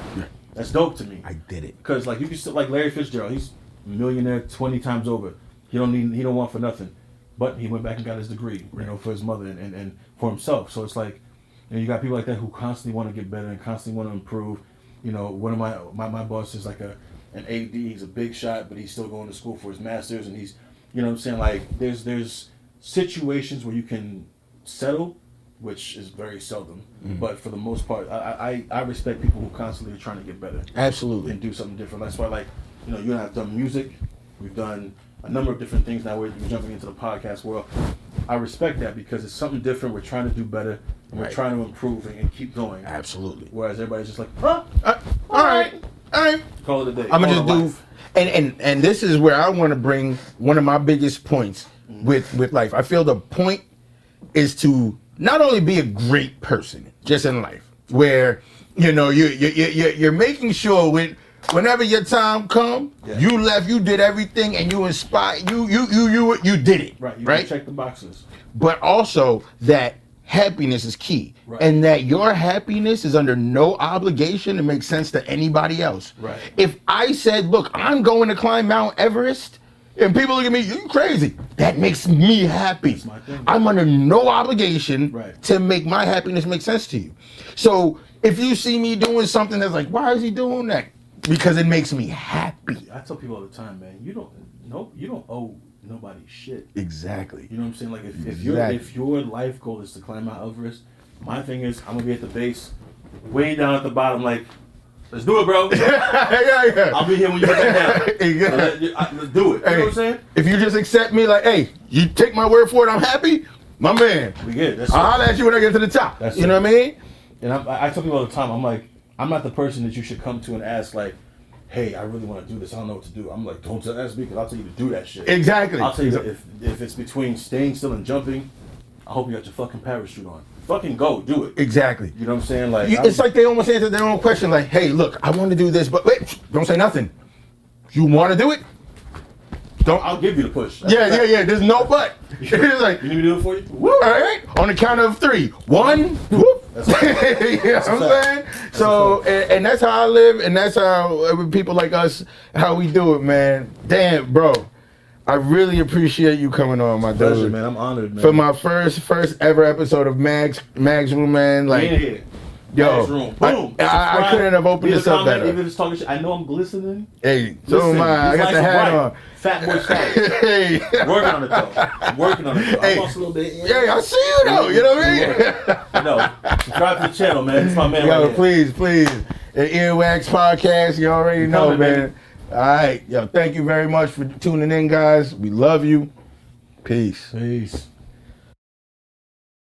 That's dope to me. I did it. Because like, you can still, like Larry Fitzgerald, he's a millionaire 20 times over. He don't want for nothing, but he went back and got his degree, you know, for his mother and for himself. So it's like, you know, you got people like that who constantly want to get better and constantly want to improve. You know, one of my boss is like an AD. He's a big shot, but he's still going to school for his master's, and he's, you know what I'm saying? Like, there's situations where you can settle, which is very seldom, but for the most part, I respect people who constantly are trying to get better. Absolutely. And do something different. That's why, like, you know, you and I have done music. We've done a number of different things now. We're jumping into the podcast world. I respect that because it's something different. We're trying to do better, and we're trying to improve and keep going. Absolutely. Whereas everybody's just like, all right. call it a day. I'm gonna just do, and this is where I want to bring one of my biggest points with life. I feel the point is to not only be a great person just in life, where you know you're making sure whenever your time come, you left, you did everything, and you inspired, you did it. Right. You right. can check the boxes. But also that happiness is key, and that your happiness is under no obligation to make sense to anybody else. Right. If I said, look, I'm going to climb Mount Everest, and people look at me, you crazy, that makes me happy. That's my thing. I'm under no obligation Right. to make my happiness make sense to you. So if you see me doing something that's like, why is he doing that? Because it makes me happy. I tell people all the time, man, you don't owe nobody shit. Exactly. You know what I'm saying? Like, if your life goal is to climb Mount Everest, my thing is I'm gonna be at the base, way down at the bottom, like, let's do it, bro. yeah. I'll be here when you get back down. Yeah. Let's do it. You know what I'm saying? If you just accept me, like, hey, you take my word for it, I'm happy, my man. We good. That's I'll holler at you when I get to the top. That's you know what I mean? And I tell people all the time, I'm like, I'm not the person that you should come to and ask, like, hey, I really want to do this. I don't know what to do. I'm like, don't ask me because I'll tell you to do that shit. Exactly. I'll tell you that if it's between staying still and jumping, I hope you got your fucking parachute on. fucking go, do it. Exactly. You know what I'm saying? Like, It's like they almost answered their own question. Like, hey, look, I want to do this, but wait, don't say nothing. You want to do it? Don't. I'll give you the push. Yeah. There's no but. It's like, You need me to do it for you? woo, all right, on the count of 3. 1, whoop. That's right. You know what I'm saying? So, and that's how I live, and that's how people like us, how we do it, man. Damn, bro. I really appreciate you coming on, my Pleasure, dude. man. I'm honored, man. For my first ever episode of Mag's Room, man. Like, Being here. yo, Mag's Room. Boom. I couldn't have opened Leave a this up comment, better. even if it's talking shit. I know I'm glistening. Hey, so am I. I got the hat on. Fat boy status. Hey. Working on it though. Working on it though. Hey. I lost a little bit. Hey, I see you though. You know what I mean? No. Subscribe to the channel, man. It's my man. Yo, right here. please. The Earwax Podcast, you already know, coming, man. baby. All right. Yo, thank you very much for tuning in, guys. We love you. Peace. Peace.